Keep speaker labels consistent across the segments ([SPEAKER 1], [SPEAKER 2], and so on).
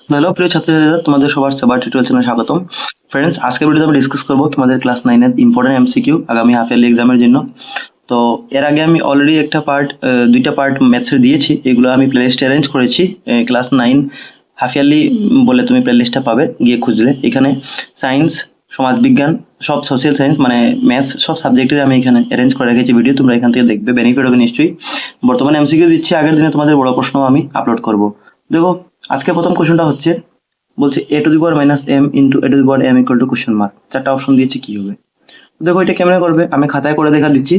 [SPEAKER 1] Hello প্রিয় ছাত্রছাত্রীরা, তোমাদের সবার সেবার টিউটোরিয়াল চ্যানেলে স্বাগতম। ফ্রেন্ডস, আজকের ভিডিওতে আমরা ডিসকাস করব তোমাদের ক্লাস 9 এর ইম্পর্টেন্ট এমসিকিউ আগামী হাফ ইয়ারলি এক্সামের জন্য। তো এর আগে আমি অলরেডি দুইটা পার্ট ম্যাথসের দিয়েছি, এগুলো আমি প্লেলিস্টে অ্যারেঞ্জ করেছি। ক্লাস 9 হাফ ইয়ারলি বলে তুমি প্লেলিস্টটা পাবে গিয়ে খুঁজলে। এখানে সায়েন্স, সমাজবিজ্ঞান, সব সোশ্যাল সায়েন্স মানে ম্যাথস সব সাবজেক্টের আমি এখানে অ্যারেঞ্জ করে রেখেছি ভিডিও, তোমরা এখান থেকে দেখবে, বেনিফিট হবে নিশ্চয়ই। বর্তমানে এমসিকিউ দিচ্ছি, আগের দিনে তোমাদের বড় প্রশ্ন আমি আপলোড করব। দেখো, আজকে প্রথম কোশ্চেনটা হচ্ছে, বলছে a two the power minus m into a two the power m equal to question mark. চারটা অপশন দিয়েছে, কি হবে? দেখো এটা কেমনে করবে আমি খাতায় করে দেখা দিচ্ছি।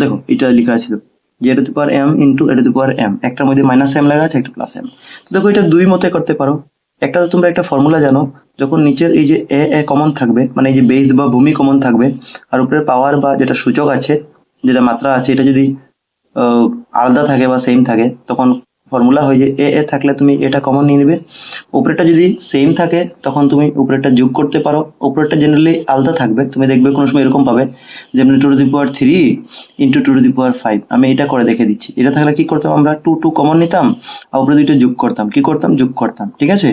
[SPEAKER 1] দেখো এটা লেখা ছিল যে a two the power m into a two the power m, একটার মধ্যে মাইনাস m লেখা আছে, একটা প্লাস m। তো দেখো এটা দুই মতে করতে পারো। একটা তো তোমরা একটা ফর্মুলা জানো, যখন নিচের এই যে এ কমন থাকবে, মানে এই যে বেস বা ভূমি কমন থাকবে, আর উপরের পাওয়ার বা যেটা সূচক আছে, যেটা মাত্রা আছে, এটা যদি আলাদা থাকে বা সেম থাকে, তখন ফর্মুলা হয় যে এ থাকলে তুমি এটা কমন নিয়ে নেবে। উপরেরটা যদি সেম থাকে তখন তুমি উপরেরটা যোগ করতে পারো। উপরেরটা জেনারেলি আলাদা থাকবে, তুমি দেখবে কোনো সময় এরকম পাবে, যেমন two to the power 3 into two to the power 5। আমি এটা করে দেখে দিচ্ছি। এটা থাকলে কি করতাম, আমরা টু টু কমন নিতাম আর উপরে দুইটা যোগ করতাম, কি করতাম, যোগ করতাম, ঠিক আছে?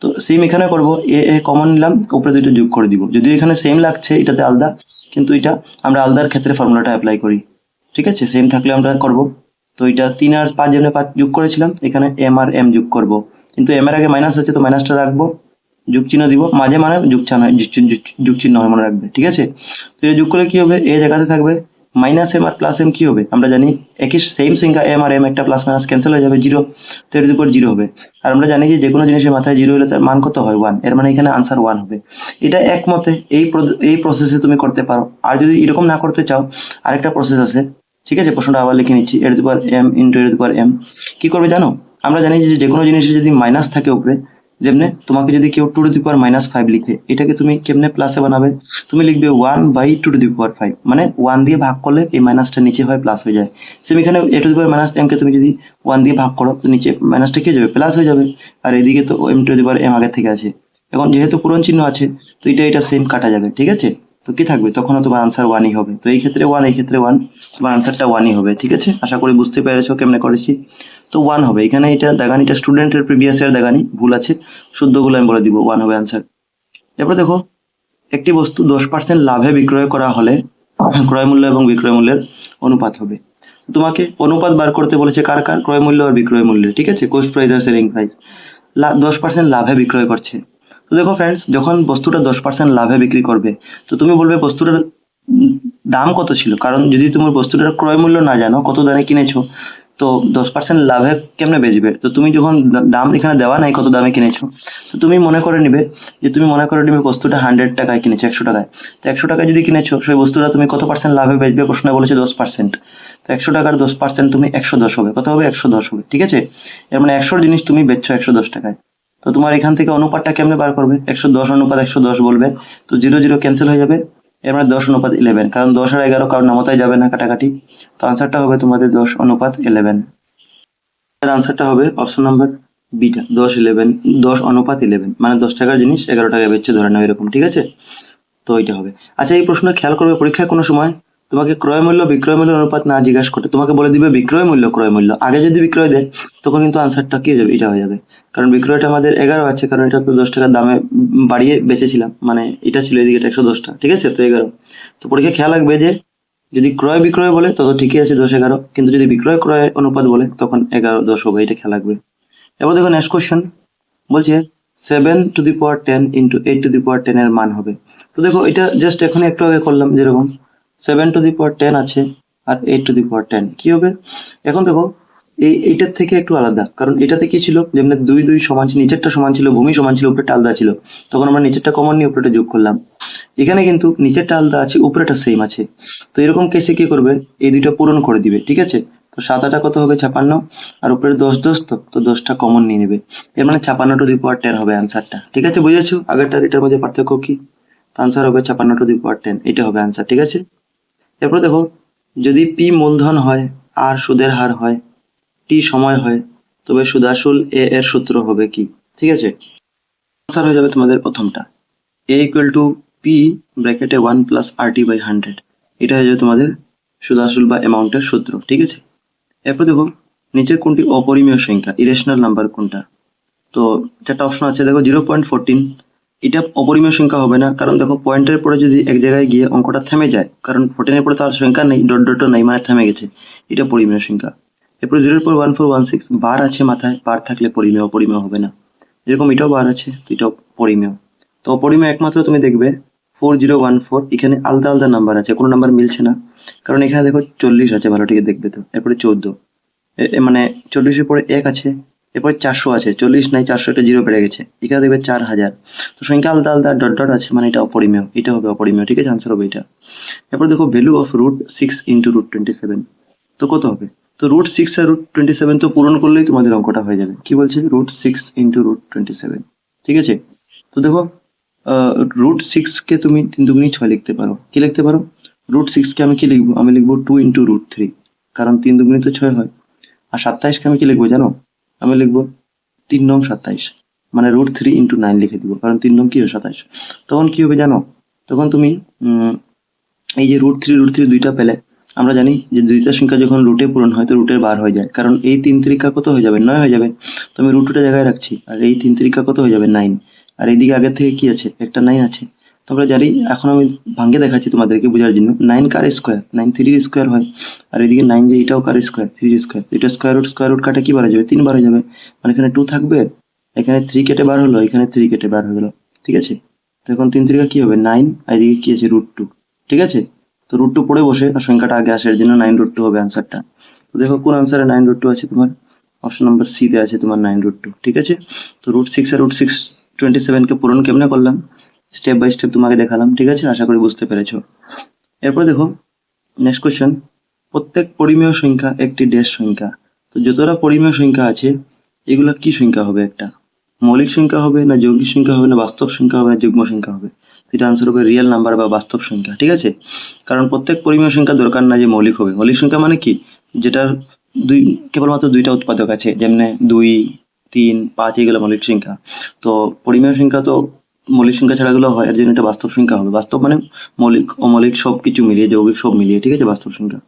[SPEAKER 1] তো সেম এখানে করবো, এ কমন নিলাম, উপরে দুইটা যোগ করে দিব। যদি এখানে সেম লাগছে, এটাতে আলাদা, কিন্তু এটা আমরা আলাদার ক্ষেত্রে ফর্মুলাটা অ্যাপ্লাই করি, ঠিক আছে? সেম থাকলে আমরা করব। তো এটা 3 আর 5 যেমন 5 যোগ করেছিলাম, এখানে m আর m যোগ করব, কিন্তু m এর আগে মাইনাস আছে তো মাইনাসটা রাখবো, যোগ চিহ্ন দিব মাঝে, মানে যোগ চিহ্ন হয়, মনে রাখবে, ঠিক আছে? তো এটা যোগ করলে কি হবে, a জায়গাতে থাকবে, মাইনাস m আর প্লাস m কি হবে আমরা জানি, একই সেম সংখ্যা m আর m, একটা প্লাস মাইনাস ক্যান্সেল হয়ে যাবে, জিরো। তো এর উপর জিরো হবে। আর আমরা জানি যে যে কোনো জিনিসের মাথায় জিরো হলে তার মান কত হয়, 1। এর মানে এখানে আনসার 1 হবে। এটা একমতে এই প্রসেসে তুমি করতে পারো। আর যদি এরকম না করতে চাও, আরেকটা প্রসেস আছে, ঠিক আছে? প্রশ্নটা আবার লিখে নিচ্ছি, এর উপর m ইন্টু এর উপর m। কি করবে জানো, আমরা জানি যে যে কোনো জিনিসের যদি মাইনাস থাকে উপরে, যেমনে তোমাকে যদি কেউ two to the power minus 5 লিখে, এটাকে তুমি কেমনে প্লাসে বানাবে? তুমি লিখবে 1/2 টু দি পাওয়ার 5, মানে 1 দিয়ে ভাগ করলে এই মাইনাসটা নিচে হয় প্লাস হয়ে যায়। সেম এখানে a two the power minus m কে তুমি যদি 1 দিয়ে ভাগ করো, তো নিচে মাইনাসটা কি হয়ে যাবে, প্লাস হয়ে যাবে। আর এদিকে তো m two the power m আগে থেকে আছে, এখন যেহেতু পূরণ চিহ্ন আছে, তো এটা সেম কাটা যাবে, ঠিক আছে? তো কি থাকবে, তখনও তোমার আনসার 1ই হবে। তো এই ক্ষেত্রে 1, এই ক্ষেত্রে 1, তোমার আনসারটা 1ই হবে, ঠিক আছে? আশা করি বুঝতে পেরেছো কেমনে করেছি। তো 1 হবে। এখানে এটা দেখানি, এটা স্টুডেন্টের প্রিভিয়াস ইয়ার দেখানি, ভুল আছে, শুদ্ধগুলো আমি বলে দিব, 1 হবে আনসার। এরপর দেখো, একটি বস্তু 10% লাভে বিক্রয় করা হলে ক্রয় মূল্য এবং বিক্রয় মূল্যের অনুপাত হবে। তোমাকে অনুপাত বার করতে বলেছে, কার কার, ক্রয় মূল্য আর বিক্রয় মূল্যের, ঠিক আছে? কোস্ট প্রাইস আর সেলিং প্রাইস। 10% লাভে বিক্রয় করছে। তো দেখো ফ্রেন্ডস, যখন বস্তুটা 10% লাভে বিক্রি করবে, তো তুমি বলবে বস্তুটার দাম কত ছিল, কারণ যদি তোমার বস্তুটার ক্রয় মূল্য না জানো, কত দামে কিনেছো, তো 10% লাভে কেমনে বেচবে? তো তুমি যখন দাম এখানে দেওয়া নাই কত দামে কিনেছো, তো তুমি মনে করে নিবে বস্তুটা 100 টাকায় কিনেছো, 100 টাকায়। তো 100 টাকায় যদি কিনেছো, সেই বস্তুটা তুমি কত পার্সেন্ট লাভে বেচবে, প্রশ্নে বলেছে 10%। তো 100 টাকার 10% তুমি 110 হবে, কত হবে, 110 হবে, ঠিক আছে? এর মানে 100 জিনিস তুমি বেচছো 110 টাকায়। তো তোমার এখান থেকে অনুপাতটা কেমনে বার করবে, 110 অনুপাত 110 বলবে, তো 0 0 ক্যান্সেল হয়ে যাবে। এর মানে 10:11, কারণ 10 আর 11 কারণ নামতাই যাবে না কাটাকাটি। তো আনসারটা হবে তোমাদের 10:11। এর আনসারটা হবে অপশন নাম্বার বিটা, 10:11, মানে 10 টাকার জিনিস 11 টাকায় বেচছে ধরে নাও, এরকম, ঠিক আছে? তো এটা হবে। আচ্ছা, এই প্রশ্ন খেয়াল করবে, পরীক্ষায় কোনো সময় তোমাকে ক্রয় মূল্য বিক্রয় মূল্যের অনুপাত না জিজ্ঞাসা করতে, তোমাকে বলে দিবে বিক্রয় মূল্য ক্রয় মূল্য। আগে যদি বিক্রয় দেয়, তখন কিন্তু আনসারটা কি হয়ে যাবে, এটা হয়ে যাবে। কারণ বিক্রয়টা আমাদের 11 আছে, কারণ এটা তো 10 টাকার দামে বাড়িয়ে বেচেছিলাম, মানে এটা ছিল এদিকে 110টা, ঠিক আছে? তো 11। তো পরীক্ষা খেয়াল রাখবে যে যদি ক্রয় বিক্রয় বলে তত ঠিকই আছে 10 11, কিন্তু যদি বিক্রয় ক্রয় অনুপাত বলে তখন 11 10 হবে, এটা খেয়াল রাখবে। এবার দেখো নেক্সট কোশ্চেন, বলছে 7 টু দি পাওয়ার 10 ইন্টু 8 টু দি পাওয়ার 10 এর মান হবে। তো দেখো এটা জাস্ট এখন একটু আগে করলাম, যেরকম 7 টু দি পাওয়ার 10 আছে আর 8 টু দি পাওয়ার 10 কি হবে। এখন দেখো এইটার থেকে একটু আলাদা, কারণ এটাতে কি ছিল, যেমন 2 2 সমান ছিল, নিচেরটা সমান ছিল, ভূমি সমান ছিল, উপরেরটা আলাদা ছিল, তখন আমরা নিচেরটা কমন নিয়ে উপরেরটা যোগ করলাম। এখানে কিন্তু নিচেরটা আলাদা আছে, উপরেরটা সেম আছে। তো এরকম কেসে কি করবে, এই দুইটা পূরণ করে দিবে, ঠিক আছে? তো 7 8 কত হবে, 56, আর উপরে 10 10, তো 10টা কমন নিয়ে নেবে। এর মানে 56 টু দি পাওয়ার 10 হবে আনসারটা, ঠিক আছে? বুঝেছো আগেরটার এটার মধ্যে পার্থক্য কি? তো আনসার হবে 56 টু দি পাওয়ার 10, এটা হবে আনসার, ঠিক আছে? এরপর দেখো, যদি পি মূলধন হয় আর সুদের হার হয়, টি সময় হয়, তবে সুদাসুল এ এর সূত্র হবে কি? ঠিক আছে, আনসার হয়ে যাবে তোমাদের প্রথমটা, a ইকুয়াল টু পি ব্র্যাকেটে 1 প্লাস RT/100, এটা হয়ে যাবে তোমাদের সুদাসুল বা অ্যামাউন্টের সূত্র, ঠিক আছে? এরপর দেখো, নিচের কোনটি অপরিমেয় সংখ্যা, ইরেশনাল নাম্বার কোনটা? তো 4টা অপশন আছে, দেখো 0.14 এটা অপরিমেয় সংখ্যা হবে না, কারণ দেখো পয়েন্টের পরে যদি এক জায়গায় গিয়ে অঙ্কটা থেমে যায়, কারণ 14 এর পরে তো আর সংখ্যা নেই, ডট ডটও নেই, মানে থেমে গেছে, এটা পরিমেয় সংখ্যা। এরপর 0.1416 বার আছে মাথায়, বার থাকলে পরিমেয়, অপরিমেয় হবে না। এরকম এটাও বার আছে, তো এটাও পরিমেয়। তো অপরিমেয় একমাত্র তুমি দেখবে 4014, এখানে আলাদা আলাদা নাম্বার আছে, কোনো নাম্বার মিলছে না, কারণ এখানে দেখো 40 আছে, ভালো ঠিক দেখবে তো, এরপরে 14, মানে 40-এর পরে 1 আছে, এরপরে 400 আছে, 40 নাই, 400 একটা জিরো বেড়ে গেছে, এখানে দেখবে 4000। তো সংখ্যা আলাদা আলাদা ডট ডট আছে, মানে এটা অপরিমেয়, এটা হবে অপরিমেয়, ঠিক আছে, আনসার হবে এটা। এরপর দেখো ভ্যালু অফ √6 ইন্টু √27, তো কত হবে? তো √6 আর √27 তো পূরণ করলেই তোমাদের অঙ্কটা হয়ে যাবে। কি বলছে? √6 ইন্টু √27, ঠিক আছে। তো দেখো √6 কে তুমি 3 দুগুণী 6 লিখতে পারো। কি লিখতে পারো? √6 কে আমি কি লিখবো? আমি লিখবো 2 ইন্টু √3, কারণ 3 দুগুণী তো 6 হয়। আর 27 কে আমি কি লিখবো জানো? আমি লিখবো 3 নং 27, মানে √3 ইন্টু 9 লিখে দিব, কারণ 3 নং কি হয় 27। তখন কি হবে জানো? তখন তুমি এই যে √3 দুইটা পেলে, আমরা জানি যে দুইটা সংখ্যা যখন রুটে পূরণ হয় তো রুটের বার হয়ে যায়, কারণ এই 3 তিরিকা কত হয়ে যাবে? 9 হয়ে যাবে। তো আমি √2টা জায়গায় রাখছি, আর এই 3 তিরিকা কত হয়ে যাবে? 9। আর এইদিকে আগে থেকে কি আছে? একটা 9 আছে। তোমরা জানি, এখন আমি ভাঙ্গে দেখাচ্ছি তোমাদেরকে বোঝার জন্য। 9 কার স্কোয়ার? 9 3 এর স্কোয়ার হয়। আর এদিকে 9 যে এটাও কার স্কোয়ার? 3 এর স্কোয়ার। তো এটা স্কোয়ার রুট কাটে কি বার হয়ে যাবে? 3 বার হয়ে যাবে। মানে এখানে 2 থাকবে, এখানে 3 কেটে বার হলো, এখানে 3 কেটে বার হয়ে গেল, ঠিক আছে। তো এখন 3 তিরিকা কি হবে? 9, আর এদিকে কি আছে? √2, ঠিক আছে। তো √2 পড়ে বসে আর সংখ্যাটা আগে আসে, এর জন্য 9√2 হবে আনসারটা। তো দেখো কোন আনসারে 9√2 আছে তোমার? অপশন নাম্বার সি তে আছে তোমার 9√2, ঠিক আছে। তো √6 আর √627 কে পূরণ কেমনে করলাম, স্টেপ বাই স্টেপ তোমাকে দেখালাম, ঠিক আছে। আশা করি বুঝতে পেরেছো। এরপর দেখো নেক্সট কোশ্চেন, প্রত্যেক পরিমেয় সংখ্যা একটি ড্যাশ সংখ্যা। তো যতটা পরিমেয় সংখ্যা আছে এগুলা কি সংখ্যা হবে? একটা মৌলিক সংখ্যা হবে, না যৌগিক সংখ্যা হবে, না বাস্তব সংখ্যা হবে, না যুগ্ম সংখ্যা হবে? তো এটা আনসার হবে রিয়েল নাম্বার বা বাস্তব সংখ্যা, ঠিক আছে। কারণ প্রত্যেক পরিমেয় সংখ্যা দরকার না যে মৌলিক হবে। মৌলিক সংখ্যা মানে কি? যেটার কেবলমাত্র দুইটা উৎপাদক আছে, যেমন 2, 3, 5, এগুলো মৌলিক সংখ্যা। তো পরিমেয় সংখ্যা তো মৌলিক সংখ্যা ছাড়া গুলো হয়, এর জন্য এটা বাস্তব সংখ্যা হবে। বাস্তব মানে মৌলিক অমৌলিক সব কিছু মিলিয়ে, যৌগিক সব মিলিয়ে, ঠিক আছে, বাস্তব সংখ্যা।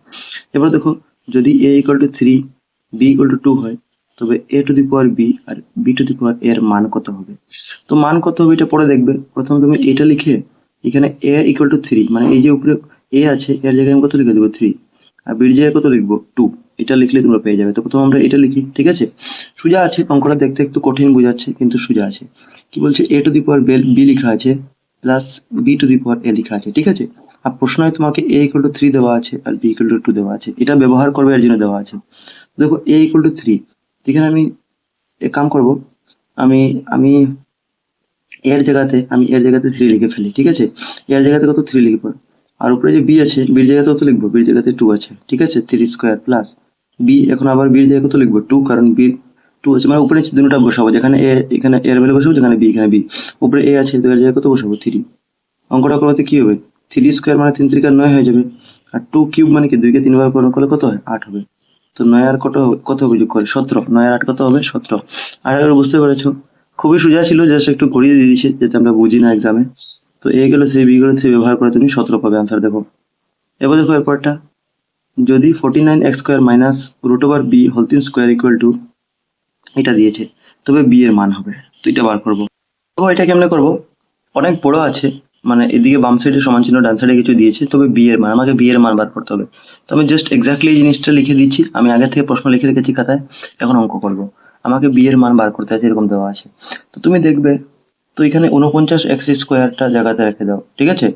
[SPEAKER 1] এবার দেখো যদি a = 3, b = 2 হয়, তবে a⁴b আর b⁴ এর মান কত হবে? তো মান কত হবে এটা পরে দেখবে। প্রথমে তুমি এটা লিখে এখানে a = 3, মানে এই যে উপরে a আছে এর জায়গায় আমি কত লিখে দেবো? 3। আর b এর জায়গায় কত লিখবো? 2। এটা লিখলে তোমরা পেয়ে যাবে। তো প্রথমে আমরা এটা লিখি, ঠিক আছে। সোজা আছে, অঙ্কটা দেখতে একটু কঠিন বোঝাচ্ছে কিন্তু সোজা আছে। কি বলছে? a⁴b লেখা আছে প্লাস b⁴a লেখা আছে, ঠিক আছে। আর প্রশ্নয় তোমাকে a = 3 দেওয়া আছে আর b = 2 দেওয়া আছে, এটা ব্যবহার করবে এর জন্য দেওয়া আছে। দেখো a = 3, এখানে আমি এক কাম করব, আমি আমি এর জায়গাতে 3 লিখে ফেলি, ঠিক আছে। এর জায়গাতে কত? 3 লিখে পড়। আর উপরে যে বি আছে, বির জায়গাতে কত লিখবো? বির জায়গাতে 2 আছে, ঠিক আছে। 3² প্লাস বি, এখন আবার বির জায়গায় কত লিখবো? 2, কারণ বির 2 আছে, মানে উপরে দুটোটা বসাবো, যেখানে এ এখানে এর ভ্যালু বসাবো, যেখানে বি এখানে বি। উপরে এ আছে তো এর জায়গায় কত বসাবো? 3। অঙ্কটা করতে কি হবে? 3² মানে 3 3 9 হয়ে যাবে। আর 2³ মানে কি? 2 কে 3 বার পূরণ করলে কত হয়? 8 হবে। তো 9 আর কত হবে যোগ করে? 17। 9 আর 8 কত হবে? 17। আর বুঝতে পেরেছো? খুবই সোজা ছিল, জাস্ট একটু ঘুরিয়ে দিয়ে দিয়েছে যাতে আমরা বুঝি না এক্সামে। তো a = 3, b = 3 ব্যবহার করে তুমি 17 পাবে আনসার। দেখো এবার দেখো এরপরটা, যদি 49x² মাইনাস √b² এটা দিয়েছে, তবে b এর মান হবে। তো এটা বার করবো। তো এটা কেমনে করবো? অনেক বড় আছে, মানে এদিকে বাম সাইডে সমান চিহ্ন, ডান সাইডে কিছু দিয়েছে, তবে বি এর মান, আমাকে বি এর মান বার করতে হবে। তো আমি জাস্ট এক্স্যাক্টলি এই জিনিসটা লিখে দিচ্ছি, আমি আগে থেকে প্রশ্ন লিখে রেখেছি খাতায়, এখন অঙ্ক করব। আমাকে বি এর মান বার করতে আছে, এরকম দেওয়া আছে। তো তুমি দেখবে, তো এখানে 49x² জায়গাতে রেখে দাও, ঠিক আছে।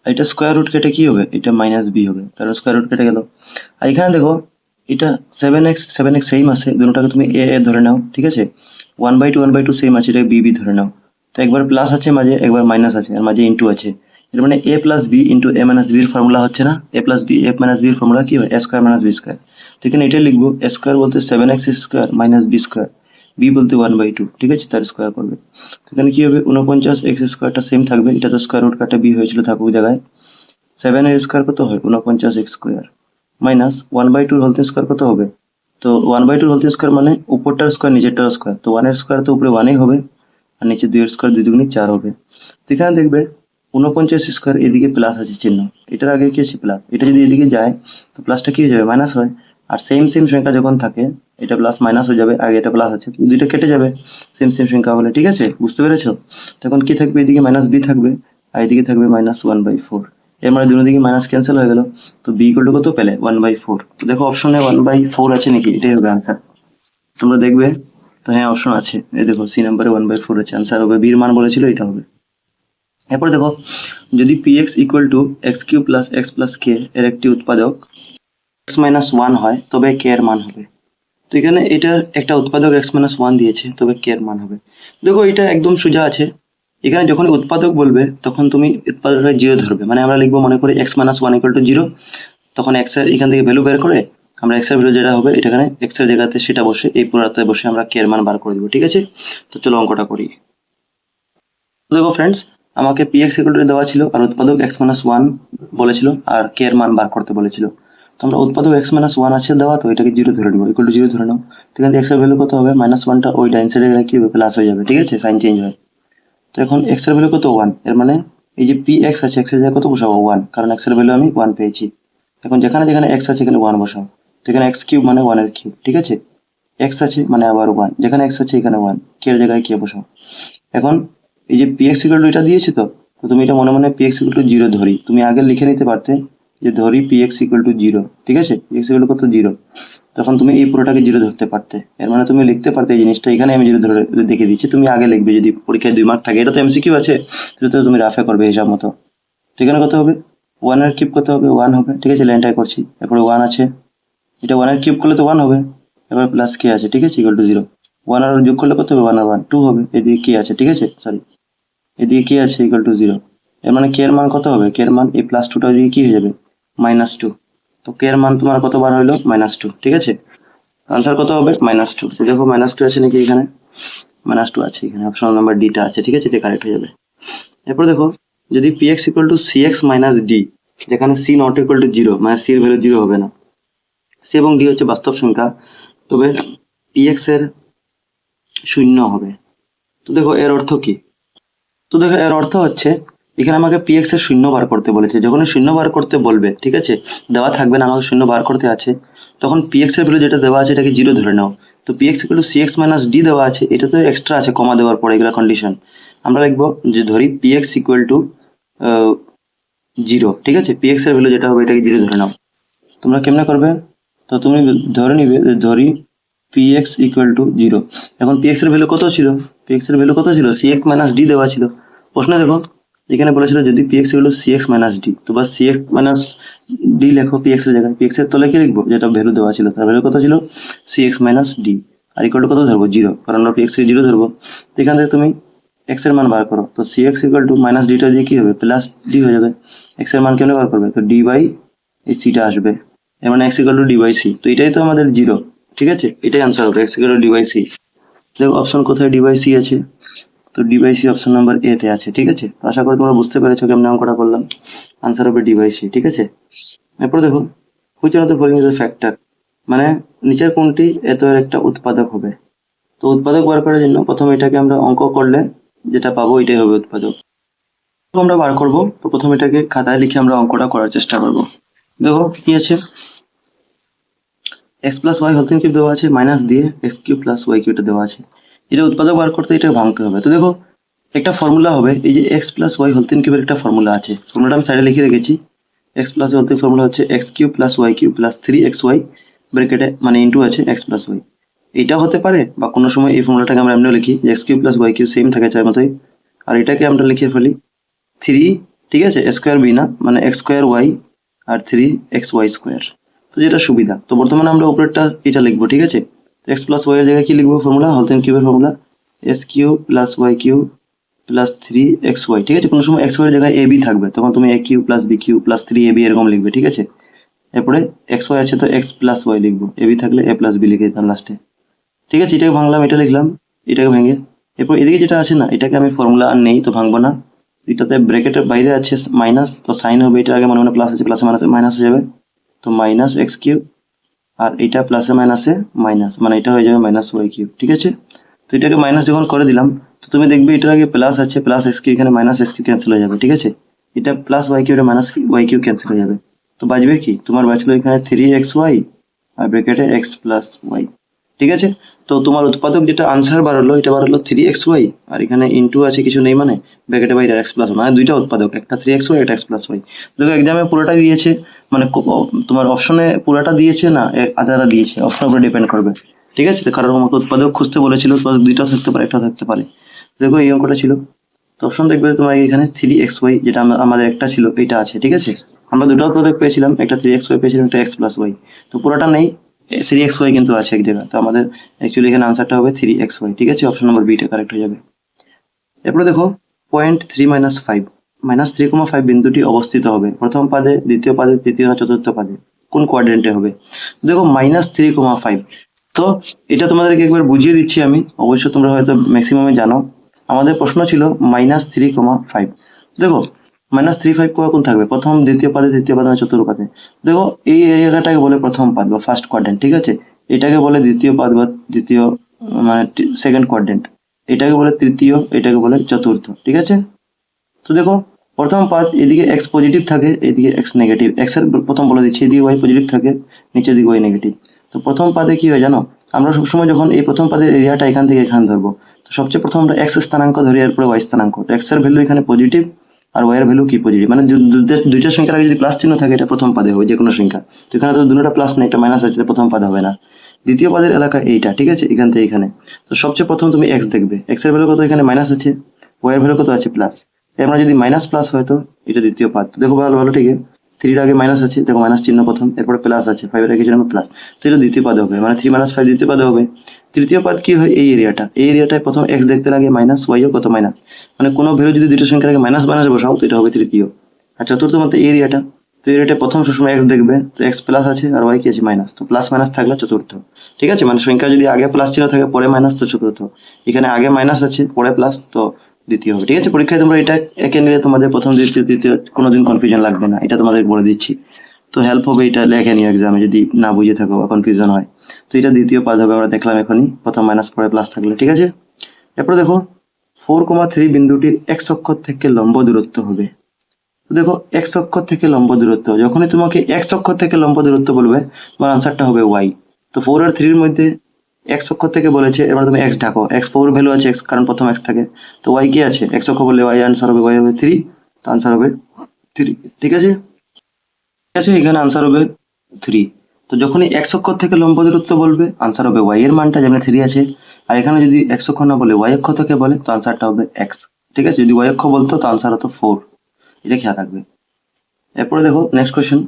[SPEAKER 1] আর এটা স্কোয়ার রুট কেটে কি হবে? এটা -b হবে, কারণ স্কোয়ার রুট কেটে গেল। আর এখানে দেখো এটা 7x সেম আছে, দুটোটাকে তুমি a ধরে নাও, ঠিক আছে। 1/2 সেম আছে, এটা b ধরে নাও। তো একবার প্লাস আছে মাঝে, একবার মাইনাস আছে, আর মাঝে ইন্টু আছে। এর মানে a + b * a - b এর ফর্মুলা হচ্ছে না? a + b a - b এর ফর্মুলা কি হয়? a² - b²। তো এখানে এটা লিখবো, a² বলতে 7x² - b², b বলতে 1/2, ঠিক আছে, তার স্কোয়ার করবে। তো এখানে কি হবে? 49x² সেম থাকবে, এটা তো স্কোয়ার রুট কাটা b হয়েছিল, থাকুক জায়গায়। 7 এর স্কোয়ার কত হয়? 49x² মাইনাস 1/2 হোল স্কোয়ার কত হবে? তো 1/2 হোল স্কোয়ার মানে উপরটার স্কোয়ার নিচেরটার স্কোয়ার, তো 1 এর স্কোয়ার তো উপরে 1ই হবে, আর নিচে 2 এর স্কোয়ার 2 দুগুণী 4 হবে। তো এখানে দেখবে 49² এদিকে প্লাস আছে চিহ্ন, এটার আগে কি আছে? প্লাস। এটা যদি এদিকে যায় তো প্লাসটা কি হয়ে যাবে? মাইনাস হয়। আর সেম সেম সংখ্যা যখন থাকে এটা প্লাস মাইনাস হয়ে যাবে, আগে এটা প্লাস আছে, দুইটা কেটে যাবে সেম সেম সংখ্যা হলে, ঠিক আছে? বুঝতে পেরেছো? তখন কি থাকবে, এদিকে মাইনাস বি থাকবে আর এদিকে থাকবে -1/4। এর মানে দুটো দিকে মাইনাস ক্যান্সেল হয়ে গেল, তো বি ইকুয়াল টু কত পেলে 1/4। তো দেখো অপশনে 1/4 আছে নাকি, এটাই হবে আনসার। তোমরা দেখবে তো হ্যাঁ অপশন আছে, এই দেখো সি নাম্বারে 1/4 আছে, আনসার হবে, বির মান বলেছিল এটা হবে। এরপর দেখো যদি px equal to x cube plus x plus k এর একটি উৎপাদক x-1 হয় তবে k এর মান হবে। তো এখানে এটার একটা উৎপাদক x-1 দিয়েছে, তবে k এর মান হবে। দেখো এটা একদম সোজা আছে, এখানে যখন উৎপাদক বলবে তখন তুমি উৎপাদকটা 0 ধরবে, মানে আমরা লিখবো মনে করি x-1 ইকুয়াল টু 0, তখন x এর এখান থেকে ভ্যালু বের করে আমরা x এর ভ্যালু যেটা হবে এটা এখানে x এর জায়গাতে সেটা বসে এই পুরাতে বসে আমরা k এর মান বার করে দেবো, ঠিক আছে? তো চলো অঙ্কটা করি। দেখো ফ্রেন্ডস, আমাকে px ইকুয়াল টু দেওয়া ছিল আর উৎপাদক x-1 বলেছিল আর k এর মান বার করতে বলেছিল। তো আমরা উৎপাদক x-1 আছে দেওয়া, তো এটাকে 0 ধরে নেবো, ইকুয়াল টু 0 ধরে নাও। তো এখান থেকে x এর ভ্যালু কত হবে, -1টা ওই ডাইন সাইডে গেলে কি হবে, প্লাস হয়ে যাবে, ঠিক আছে? সাইন চেঞ্জ হয়। তো এখন x এর ভ্যালু কত 1, এর মানে এই যে px আছে x এর জায়গায় কত বসাবো 1, কারণ x এর ভ্যালু আমি 1 পেয়েছি। এখন যেখানে যেখানে x আছে এখানে 1 বসাও, তো এখানে x কিউব মানে 1 এর কিউব, ঠিক আছে? x আছে মানে আবার 1, যেখানে x আছে এখানে 1, k এর জায়গায় k বসাও। এখন এই যে px ইকুয়াল টু এটা দিয়েছে, তো তুমি এটা মনে মনে px ইকুয়াল টু 0 ধরি, তুমি আগে লিখে নিতে পারতে যে ধরি px ইকুয়াল টু 0, ঠিক আছে? px ইকুয়াল টু কত 0, তখন তুমি এই পুরোটাকে 0 ধরতে পারতে, এর মানে তুমি লিখতে পারতে এই জিনিসটা, এখানে আমি 0 ধরে দেখে দিচ্ছি, তুমি আগে লিখবে যদি পরীক্ষায় 2 মার্ক থাকে, এটা তো এমসিকিউ আছে, তো তুমি রাফে করবে হিসাব মতো। তো এখানে কত হবে, 1 এর কিউব কত হবে 1 হবে, ঠিক আছে? লাইনটাই করছি, তারপরে 1 আছে, এটা 1 এর কিউব করলে তো 1 হবে, এবার প্লাস কে আছে, ঠিক আছে? ইকুয়াল টু 0, 1 আর যোগ করলে কত হবে 1 আর 1 2 হবে, এদিকে কে আছে, ঠিক আছে? সরি, এদিকে কে আছে ইকুয়াল টু 0, এর মানে কে এর মান কত হবে, কে এর মান এই প্লাস 2টা ওইদিকে কি হয়ে যাবে -2, তো কে এর মান তোমার কতবার হইলো -2, ঠিক আছে? আনসার কত হবে -2। তো দেখো -2 আছে নাকি এখানে, -2 আছে এখানে, অপশন নাম্বার ডি টা আছে, ঠিক আছে? এটা কারেক্ট হয়ে যাবে। এরপর দেখো যদি px equal two cx minus d, যেখানে c নট ইকুয়াল টু 0, মানে c এর ভ্যালু 0 হবে না, c এবং d হচ্ছে বাস্তব সংখ্যা, তবে px এর 0 হবে। তো দেখো এর অর্থ কি, তো দেখো এর অর্থ হচ্ছে এখানে আমাকে px এর 0 বার করতে বলেছে, যখন 0 বার করতে বলবে, ঠিক আছে, দেওয়া থাকবে না, আমাকে 0 বার করতে আছে, তখন px এর ভ্যালু যেটা দেওয়া আছে এটাকে 0 ধরে নাও। তো px equal two cx minus d দেওয়া আছে, এটা তো এক্সট্রা আছে কমা দেওয়ার পরে, এগুলা কন্ডিশন। আমরা লিখবো যে ধরি px ইকুয়াল টু 0, ঠিক আছে? px এর ভ্যালু যেটা হবে এটাকে 0 ধরে নাও। তোমরা কেমনে করবে, তো তুমি ধরে নিবে ধরি px ইকুয়াল টু 0, এখন px এর ভ্যালু কত ছিল, px এর ভ্যালু কত ছিল, cx মাইনাস d দেওয়া ছিল। প্রশ্ন দেখো এখানে বলেছিল যদি px equal two cx minus d, তো বাস cx মাইনাস d লেখো px এর জায়গায়, px এর তলে কি লিখবো, যেটা ভ্যালু দেওয়া ছিল তার ভ্যালু কত ছিল cx মাইনাস d, আর ইকুয়াল টু কত ধরবো 0, কারণ আমরা px কে 0 ধরবো। তো এখান থেকে তুমি x এর মান বার করো, তো cx equal to minus d টা দিয়ে কি হবে প্লাস d হয়ে যাবে। x এর মান কেমনে বার করবে, তো d বাই এই c টা আসবে, এর মানে x equal to d by c, তো এটাই তো আমাদের 0, ঠিক আছে? এটাই আনসার হবে x equal to d by c। দেখো অপশন কোথায় d বাই c আছে, তো d by c option number A তে আছে, ঠিক আছে? তো আশা করি তোমরা বুঝতে পেরেছো কেমন অঙ্কটা করলাম, আনসার হবে d বাই c, ঠিক আছে? এরপর দেখো which one of the following is a factor, মানে নিচের কোনটি এত এর একটা উৎপাদক হবে। তো উৎপাদক বার করার জন্য প্রথমে এটাকে আমরা অঙ্ক করলে যেটা পাবো এটাই হবে উৎপাদক, তো আমরা বার করব। তো প্রথমে এটাকে খাতায় লিখে আমরা অঙ্কটা করার চেষ্টা করব। দেখো কি আছে, x plus y whole cube দেওয়া আছে, মাইনাস দিয়ে এক্স কিউব প্লাস ওয়াই কিউবটা দেওয়া আছে, এটা উৎপাদক বার করতে এটা ভাঙতে হবে। তো দেখো একটা ফর্মুলা হবে, এই যে এক্স প্লাস ওয়াই হোল কিউবের একটা ফর্মুলা আছে, ফর্মুলাটা আমি সাইডে লিখে রেখেছি। এক্স প্লাস হোল ফর্মুলা হচ্ছে x cube plus y cube plus 3xy ব্র্যাকেটে মানে ইনটু আছে এক্স প্লাস ওয়াই, এটা হতে পারে, বা কোনো সময় এই ফর্মুলাটাকে আমরা এমনিও লিখি যে x cube plus y cube same থাকে চার মতোই, আর এটাকে আমরা লিখে ফেলি 3, ঠিক আছে, স্কোয়ার বি না মানে এক্স স্কোয়ার ওয়াই আর 3xy স্কোয়ার, তো যেটা সুবিধা। তো বর্তমানে আমরা উপরেরটা এটা লিখবো, ঠিক আছে? তো এক্স প্লাস ওয়াই এর জায়গায় কি লিখবো ফর্মুলা, হোল কিউবের formula s cube plus y cube plus 3xy, ঠিক আছে? কোনো সময় এক্স ওয়াই এর জায়গায় এ বি থাকবে, তখন তুমি a cube plus b cube plus 3ab এরকম লিখবে, ঠিক আছে? এরপরে এক্স ওয়াই আছে তো এক্স প্লাস ওয়াই লিখবো, এ বি থাকলে এ প্লাস বি লিখে দিতাম লাস্টে, ঠিক আছে? এটাকে ভাঙলাম, এটা লিখলাম, এটাকে ভেঙে এরপর এদিকে যেটা আছে না এটাকে আমি ফর্মুলা আর নেই তো ভাঙবো না, এটাতে ব্র্যাকেটের বাইরে আছে মাইনাস, তো সাইন হবে, এটা আগে মনে মনে প্লাস আছে, প্লাসে মাইনাসে মাইনাস হয়ে যাবে, তো মাইনাস এক্স কিউব, আর এটা প্লাসে মাইনাসে মাইনাস, মানে এটা হয়ে যাবে মাইনাস ওয়াই কিউব, ঠিক আছে? তো এটাকে মাইনাস যখন করে দিলাম, তো তুমি দেখবে এটার আগে প্লাস আছে, প্লাস এক্স কিউব, এখানে মাইনাস এক্স কিউব ক্যান্সেল হয়ে যাবে, ঠিক আছে? এটা প্লাস ওয়াই কিউব, এটা মাইনাস ওয়াই কিউব ক্যান্সেল হয়ে যাবে, তো বাজবে কি তোমার বাঁচলো এখানে 3xy আর ব্র্যাকেটে এক্স প্লাস ওয়াই। ঠিক আছে, তো তোমার উৎপাদক যেটা আনসার বাড়লো এটা বাড়লো 3xy, আর এখানে ইনটু আছে কিছু নেই মানে ব্র্যাকেটে বাইরে এক্স প্লাস, মানে দুইটা উৎপাদক, একটা 3xy একটা এক্স প্লাস ওয়াই। দেখো এক্সামে পুরোটা দিয়েছে, মানে তোমার অপশনে পুরোটা দিয়েছে না আধারা দিয়েছে, অপশনের উপরে ডিপেন্ড করবে। ঠিক আছে, কারণ আমাকে উৎপাদক খুঁজতে বলেছিল, উৎপাদক দুইটাও থাকতে পারে একটা থাকতে পারে। দেখো এই অঙ্কটা ছিল, তো অপশন দেখবে তোমার এখানে 3xy, যেটা আমাদের একটা ছিল এটা আছে। ঠিক আছে, আমরা দুটো উৎপাদক পেয়েছিলাম, একটা 3xy পেয়েছিলাম, একটা এক্স প্লাস ওয়াই, তো পুরোটা নেই, 3xy কিন্তু আছে এক জায়গায়, তো আমাদের অ্যাকচুয়ালি এখানে আনসারটা হবে 3xy। ঠিক আছে, অপশন নম্বর বিটা কারেক্ট হয়ে যাবে। এরপরে দেখো পয়েন্ট 3 - 5 -3,5 বিন্দুটি অবস্থিত হবে প্রথম পাদে, দ্বিতীয় পাদে, তৃতীয় না চতুর্থ পাদে, কোন কোয়াড্রেন্টে হবে? দেখো -3,5, তো এটা তোমাদেরকে একবার বুঝিয়ে দিচ্ছি আমি, অবশ্য তোমরা হয়তো ম্যাক্সিমামে জানো। আমাদের প্রশ্ন ছিল -3,5। দেখো -3,5 কখন থাকবে? প্রথম, দ্বিতীয় পাদে, তৃতীয় পাদে না চতুর্থ পাদে? দেখো এই এরিয়াটাকে বলে প্রথম পাদ বা ফার্স্ট কোয়াড্রেন্ট। ঠিক আছে, এটাকে বলে দ্বিতীয় পাদ বা দ্বিতীয়, মানে সেকেন্ড কোয়াড্রেন্ট। এটাকে বলে তৃতীয়, এটাকে বলে চতুর্থ। ঠিক আছে, তো দেখো প্রথম পাদ, এদিকে এক্স পজিটিভ থাকে, এদিকে এক্স নেগেটিভ। এক্স এর প্রথম বলে দিচ্ছি, এদিকে ওয়াই পজিটিভ থাকে, নিচের দিকে ওয়াই নেগেটিভ। তো প্রথম পাদে কি হয় জানো? আমরা সবসময় যখন এই প্রথম পাদের এরিয়াটা এখান থেকে এখানে ধরবো, তো সবচেয়ে প্রথম আমরা এক্স স্থানাঙ্ক ধরি, এরপরে ওয়াই স্থানাঙ্ক। তো এক্স এর ভ্যালু এখানে পজিটিভ আর ওয়াই এর ভ্যালু কি পজিটিভ, মানে দুইটা সংখ্যার আগে যদি প্লাস চিহ্ন থাকে এটা প্রথম পাদে হবে যে কোনো সংখ্যা। তো এখানে তো দুটোটা প্লাস নেই, একটা মাইনাস আছে, প্রথম পাদে হবে না। দ্বিতীয় পাদের এলাকা এইটা। ঠিক আছে, এখান থেকে এখানে, তো সবচেয়ে প্রথম তুমি এক্স দেখবে, এক্স এর ভ্যালু কত? এখানে মাইনাস আছে, ওয়াই এর ভ্যালু কত আছে? প্লাস। আমরা যদি মাইনাস প্লাস হয় তো এটা দ্বিতীয় পাদ। তো দেখো ভালো ভালো, ঠিক আছে, 3 আগে মাইনাস আছে, দেখো মাইনাস চিহ্ন প্রথম, এরপরে প্লাস আছে, 5 এর আগে ছিল প্লাস, তো এটা দ্বিতীয় পাদে হবে, মানে 3 - 5 দ্বিতীয় পাদে হবে। তৃতীয় পাদ কি হয়? এই এরিয়াটায় প্রথম এক্স দেখতে লাগে মাইনাস, ওয়াইও কত? মাইনাস, মানে কোনো ভ্যালু যদি দুটো সংখ্যার আগে মাইনাস মাইনাস বসাও তো এটা হবে তৃতীয়। আর চতুর্থ মধ্যে এই এরিয়াটা, তো এরিয়াটা প্রথম সবসময় এক্স দেখবে, তো এক্স প্লাস আছে আর ওয়াই কি আছে? মাইনাস, তো প্লাস মাইনাস থাকলে চতুর্থ। ঠিক আছে, মানে সংখ্যা যদি আগে প্লাস চিহ্ন থাকে পরে মাইনাস তো চতুর্থ, এখানে আগে মাইনাস আছে পরে প্লাস, তো দ্বিতীয় হবে। ঠিক আছে, পরীক্ষায় তোমরা এটা একে নিলে তোমাদের প্রথম দ্বিতীয় তৃতীয় কোনোদিন কনফিউশন লাগবে না, এটা তোমাদের বলে দিচ্ছি। তো হেল্প হবে এটা লেখে নিও এক্সামে যদি না বুঝে থাকো বা কনফিউশন হয়। তো এটা দ্বিতীয় পাদ হবে, আমরা দেখলাম এখনই, প্রথম মাইনাস পরে প্লাস থাকলে। ঠিক আছে, এরপরে দেখো 4,3 বিন্দুটির এক্স অক্ষর থেকে লম্ব দূরত্ব হবে। তো দেখো এক্স অক্ষর থেকে লম্ব দূরত্ব, যখনই তোমাকে এক্স অক্ষর থেকে লম্ব দূরত্ব বলবে তোমার আনসারটা হবে ওয়াই। তো 4 আর 3 এর মধ্যে এক্স অক্ষ থেকে বলেছে, এবার তুমি এক্স ঢাকো, এক্স 4 ভ্যালু আছে এক্স, কারণ প্রথম এক্স থাকে। তো ওয়াই কি আছে? এক্স অক্ষ বললে ওয়াই আনসার হবে, ওয়াই হবে 3, তো আনসার হবে 3। ঠিক আছে, ঠিক আছে, এখানে আনসার হবে 3। তো যখনই এক্স অক্ষ থেকে লম্ব দূরত্ব বলবে আনসার হবে ওয়াই এর মানটা, যেমন 3 আছে। আর এখানে যদি এক্স অক্ষ না বলে ওয়াই অক্ষ থেকে বলে তো আনসারটা হবে এক্স। ঠিক আছে, যদি ওয়াই অক্ষ বলতো তো আনসার হতো 4, এটা খেয়াল রাখবে। এরপরে দেখো নেক্সট কোয়েশ্চেন,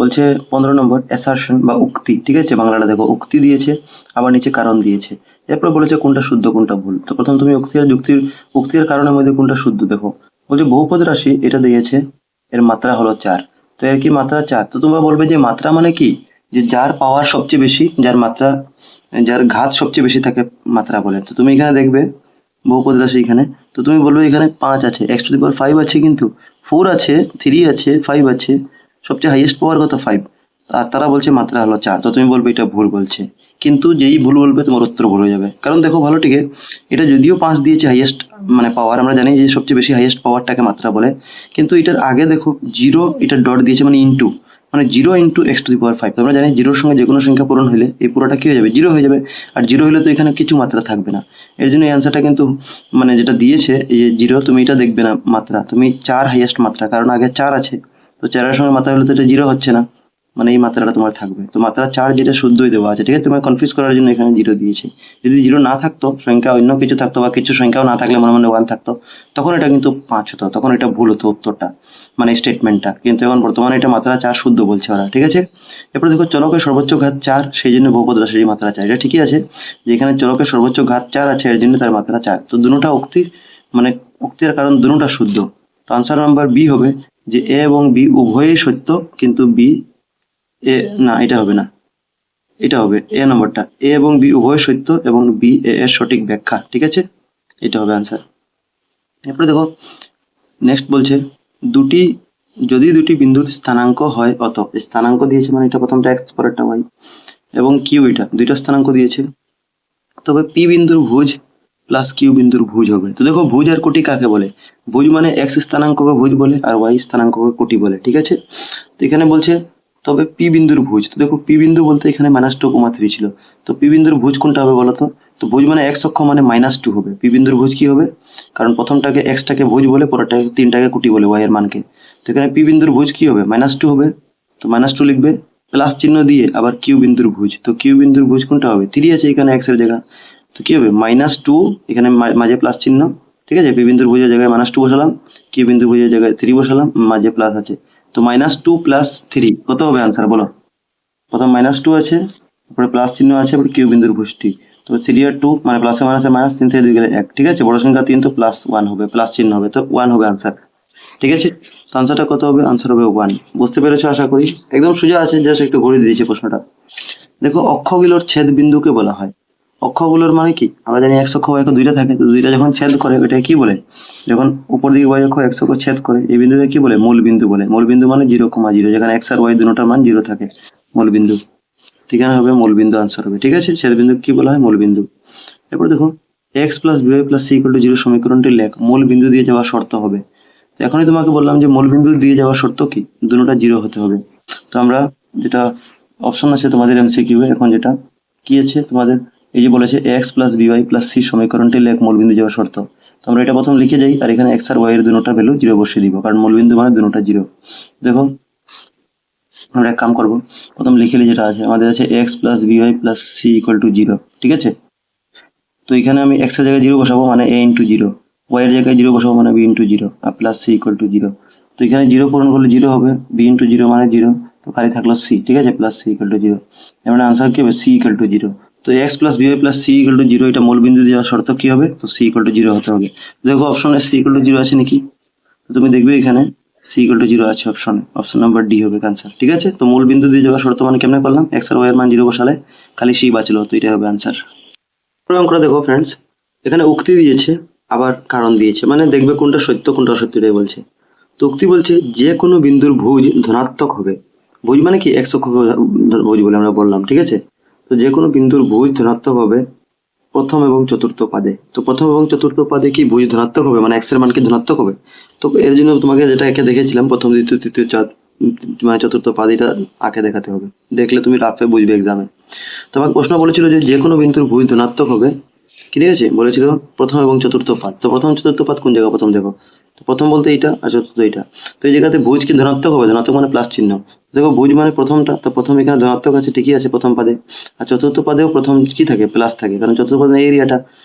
[SPEAKER 1] বলছে 15 নম্বর অ্যাসারশন বা উক্তি। ঠিক আছে, বাংলাটা দেখো, উক্তি দিয়েছে আবার নিচে কারণ দিয়েছে, এরপর বলেছে কোনটা শুদ্ধ কোনটা ভুল। তো প্রথম তুমি উক্তি আর কারণের মধ্যে কোনটা শুদ্ধ দেখো। বলছে বহুপদ রাশি, এটা দিয়েছে, এর মাত্রা হলো 4, তো এর কি মাত্রা 4? তো তোমরা বলবে যে মাত্রা মানে কি, যে যার পাওয়ার সবচেয়ে বেশি, যার মাত্রা, যার ঘাত সবচেয়ে বেশি থাকে মাত্রা বলে। তো তুমি এখানে দেখবে বহুপদ রাশি এখানে, তো তুমি বলবে এখানে 5 আছে, x⁵ আছে, কিন্তু 4 আছে, 3 আছে, 5 আছে, সবচেয়ে হাইয়েস্ট পাওয়ার কত? 5, আর তারা বলছে মাত্রা হলো 4। তো তুমি বলবে এটা ভুল বলছে, কিন্তু যেই ভুল বলবে তোমার উত্তর ভুল হয়ে যাবে। কারণ দেখো ভালো, ঠিক আছে, এটা যদিও 5 দিয়েছে হাইয়েস্ট মানে পাওয়ার, আমরা জানি যে সবচেয়ে বেশি হাইয়েস্ট পাওয়ারটাকে মাত্রা বলে, কিন্তু এটার আগে দেখো 0, এটা ডট দিয়েছে মানে ইনটু, মানে 0 × x⁵ তো আমরা জানি জিরোর সঙ্গে যে কোনো সংখ্যা পূরণ হলে এই পুরোটা কি হয়ে যাবে? 0 হয়ে যাবে। আর 0 হলে তো এখানে কিছু মাত্রা থাকবে না, এর জন্য এই অ্যান্সারটা কিন্তু, মানে যেটা দিয়েছে এই যে 0, তুমি এটা দেখবে না মাত্রা, তুমি 4 হাইয়েস্ট মাত্রা, কারণ আগে 4 আছে, তো 4 এর সঙ্গে মাত্রা হলে তো এটা 0 হচ্ছে না, মানে এই মাত্রাটা তোমার থাকবে। তো মাত্রা 4 যেটা শুদ্ধই দেওয়া আছে। ঠিক আছে, তোমার কনফিউজ করার জন্য এখানে 0 দিয়েছে। যদি 0 না থাকতো, সংখ্যা অন্য কিছু থাকতো বা কিছু সংখ্যাও না থাকলে মনে মনে 1 থাকতো, তখন এটা কিন্তু 5 হতো, তখন এটা ভুল হতো উত্তরটা, মানে স্টেটমেন্টটা। কিন্তু এখন বর্তমানে এটা মাত্রা 4 শুদ্ধ বলছে ওরা। ঠিক আছে, এরপর দেখো চলকের সর্বোচ্চ ঘাত 4, সেই জন্য বহুপদ রাশির মাত্রা 4, এটা ঠিকই আছে, যে এখানে চলকের সর্বোচ্চ ঘাত 4 আছে, এর জন্য তার মাত্রা 4। তো দুটোটা উক্তি, মানে উক্তির কারণ দুটোটা শুদ্ধ। তো আনসার নাম্বার বি হবে, যে এ এবং বি উভয়ই সত্য, কিন্তু বি এ না, এটা হবে না, এটা হবে এ নম্বরটা, এ এবং বি উভয় সত্য এবং বি এ এর সঠিক ব্যাখ্যা। ঠিক আছে, এটা হবে আনসার। এরপরে দেখো নেক্সট বলছে যদি দুটি বিন্দুর স্থানাঙ্ক হয় অত, স্থানাঙ্ক দিয়েছে মানে এটা প্রথমটা এক্স পরেরটা ওয়াই, এবং কিউ, এটা দুইটা স্থানাঙ্ক দিয়েছে, তবে পি বিন্দুর ভুজ প্লাস কিউ বিন্দুর ভুজ হবে। তো দেখো ভুজ আর কোটি কাকে বলে? ভুজ মানে এক্স স্থানাঙ্ককে ভুজ বলে আর ওয়াই স্থানাঙ্ককে কোটি বলে। ঠিক আছে, তো এখানে বলছে, তো তবে পি বিন্দুর ভুজ, তো দেখো পি বিন্দু বলতে এখানে -2,3 ছিল, তো পি বিন্দুর ভুজ কোনটা হবে বলো তো? তো ভুজ মানে এক্স অক্ষ মানে -2 হবে, পি বিন্দুর ভুজ কি হবে? কারণ প্রথমটাকে এক্সটাকে ভুজ বলে, পরেরটাকে 3টাকে কুটি বলে ওয়াই এর মানকে। তো এখানে পি বিন্দুর ভুজ কি হবে? -2 হবে, তো -2 লিখবে, প্লাস চিহ্ন দিয়ে আবার কিউ বিন্দুর ভুজ, তো কিউ বিন্দুর ভুজ কোনটা হবে? 3 আছে এখানে এক্স এর জায়গা, তো কি হবে? -2, এখানে মাঝে প্লাস চিহ্ন, ঠিক আছে, পি বিন্দুর ভুজের জায়গায় -2 বসালাম, কিউ বিন্দুর ভুজের জায়গায় 3 বসালাম, মাঝে প্লাস আছে, তো -2 + 3 কত হবে আনসার বলো? প্রথম -2 আছে, তারপরে প্লাস চিহ্ন আছে, তারপরে কিউ বিন্দুর ভুজটি, তো 3 আর 2 মানে প্লাসে মাইনাসে মাইনাস, 3 থেকে 2 গেলে 1, ঠিক আছে, বড় সংখ্যা 3 তো +1 হবে, প্লাস চিহ্ন হবে, তো 1 হবে আনসার, ঠিক আছে। তো আনসারটা কত হবে? আনসার হবে 1। বুঝতে পেরেছো আশা করি, একদম সোজা আছে, জাস্ট একটু ঘুরে দিয়েছি প্রশ্নটা। দেখো অক্ষগুলোর ছেদ বিন্দুকে বলা হয়, অক্ষগুলোর মানে কি? আমরা জানি এক্স অক্ষ ওয়াই অক্ষ দুইটা থাকে, তো দুইটা যখন ছেদ করে ওইটাকে কি বলে? যখন উপর দিকে ওয়াই অক্ষ এক্স অক্ষ ছেদ করে, এই বিন্দুকে কি বলে? মূল বিন্দু বলে। মূল বিন্দু মানে 0,0, যেখানে এক্স আর ওয়াই দুটোটার মান 0 থাকে, মূল বিন্দু। ঠিকানা হবে মূল বিন্দু, আনসার হবে, ঠিক আছে। ছেদ বিন্দু কি বলা হয়? মূল বিন্দু। এরপর দেখো x + by + c = 0 সমীকরণটি লেখ, মূল বিন্দু দিয়ে যাওয়ার শর্ত হবে। তো এখনই তোমাকে বললাম যে মূল বিন্দু দিয়ে যাওয়ার শর্ত কি? দুটোটা 0 হতে হবে। তো আমরা যেটা অপশন আছে তোমাদের এমসিকিউ এ, এখন যেটা কি আছে তোমাদের, এই যে বলেছে x + by + c সমীকরণটি লেখ, মূল বিন্দু যাওয়ার শর্ত। তো আমরা এটা প্রথম লিখে যাই, আর এখানে x আর y এর দুটোটার ভ্যালু 0 বসিয়ে দিব, কারণ মূল বিন্দু মানে দুটোটা 0। দেখো আমরা এক কাম করব, প্রথম লিখে নিই, যেটা আছে আমাদের আছে x + by + c = 0, ঠিক আছে। তো এখানে আমি x এর জায়গায় 0 বসাবো মানে a * 0, y এর জায়গায় 0 বসাবো মানে b * 0, আর প্লাস c = 0। তো এখানে 0 পূরণ করলে 0 হবে, b * 0 মানে 0, তো খালি থাকলো c, ঠিক আছে, প্লাস c = 0। এর মানে আনসার কি হবে? c = 0। তো x + by + c = 0, এটা মূল বিন্দু দেওয়ার শর্ত কি হবে? তো c = 0 হতে হবে। দেখো অপশনে c = 0 আছে নাকি? তো তুমি দেখবে এখানে c = 0 আছে অপশনে, অপশন নাম্বার ডি হবে আনসার, ঠিক আছে। তো মূল বিন্দু দিয়ে যাওয়ার শর্ত মানে কেমনে করলাম? x আর y এর মান 0 বসালে খালি c বাঁচলো, তো এটা হবে আনসার। অঙ্কটা দেখো ফ্রেন্ডস, এখানে উক্তি দিয়েছে আবার কারণ দিয়েছে, মানে দেখবে কোনটা সত্য কোনটা অসত্য এটাই বলছে। তো উক্তি বলছে যে কোনো বিন্দুর ভুজ ধনাত্মক হবে, ভুজ মানে কি? এক্স অক্ষ ভুজ বলে আমরা বললাম, ঠিক আছে। তো যে কোনো বিন্দুর ভুজ ধনাত্মক হবে প্রথম এবং চতুর্থ পাদে। তো প্রথম এবং চতুর্থ পাদে কি ভুজ ধনাত্মক হবে, মানে এক্স এর মান কি ধনাত্মক হবে? তো এর জন্য তোমাকে যেটা একে দেখেছিলাম, প্রথম দ্বিতীয় তৃতীয় মানে চতুর্থ পাদ, এটা আঁকে দেখাতে হবে, দেখলে তুমি রাফে বুঝবে এক্সামে। তোমাকে প্রশ্ন বলেছিল যে কোনো বিন্দুর ভুজ ধনাত্মক হবে, ঠিক আছে, বলেছিল প্রথম এবং চতুর্থ পাদ। তো প্রথম চতুর্থ পাদ কোন জায়গা? প্রথম দেখো, তো প্রথম বলতে এইটা, আর চতুর্থ এইটা। তো এই জায়গাতে ভুজ কি ধনাত্মক হবে? ধনাত্মক মানে প্লাস চিহ্ন। দেখো ভুজ মানে প্রথমটা, তো প্রথম এখানে ধনাত্মক আছে, ঠিকই আছে প্রথম পাদে, আর চতুর্থ পাদেও প্রথম কি থাকে? প্লাস থাকে, কারণ চতুর্থ পাদে এরিয়াটা,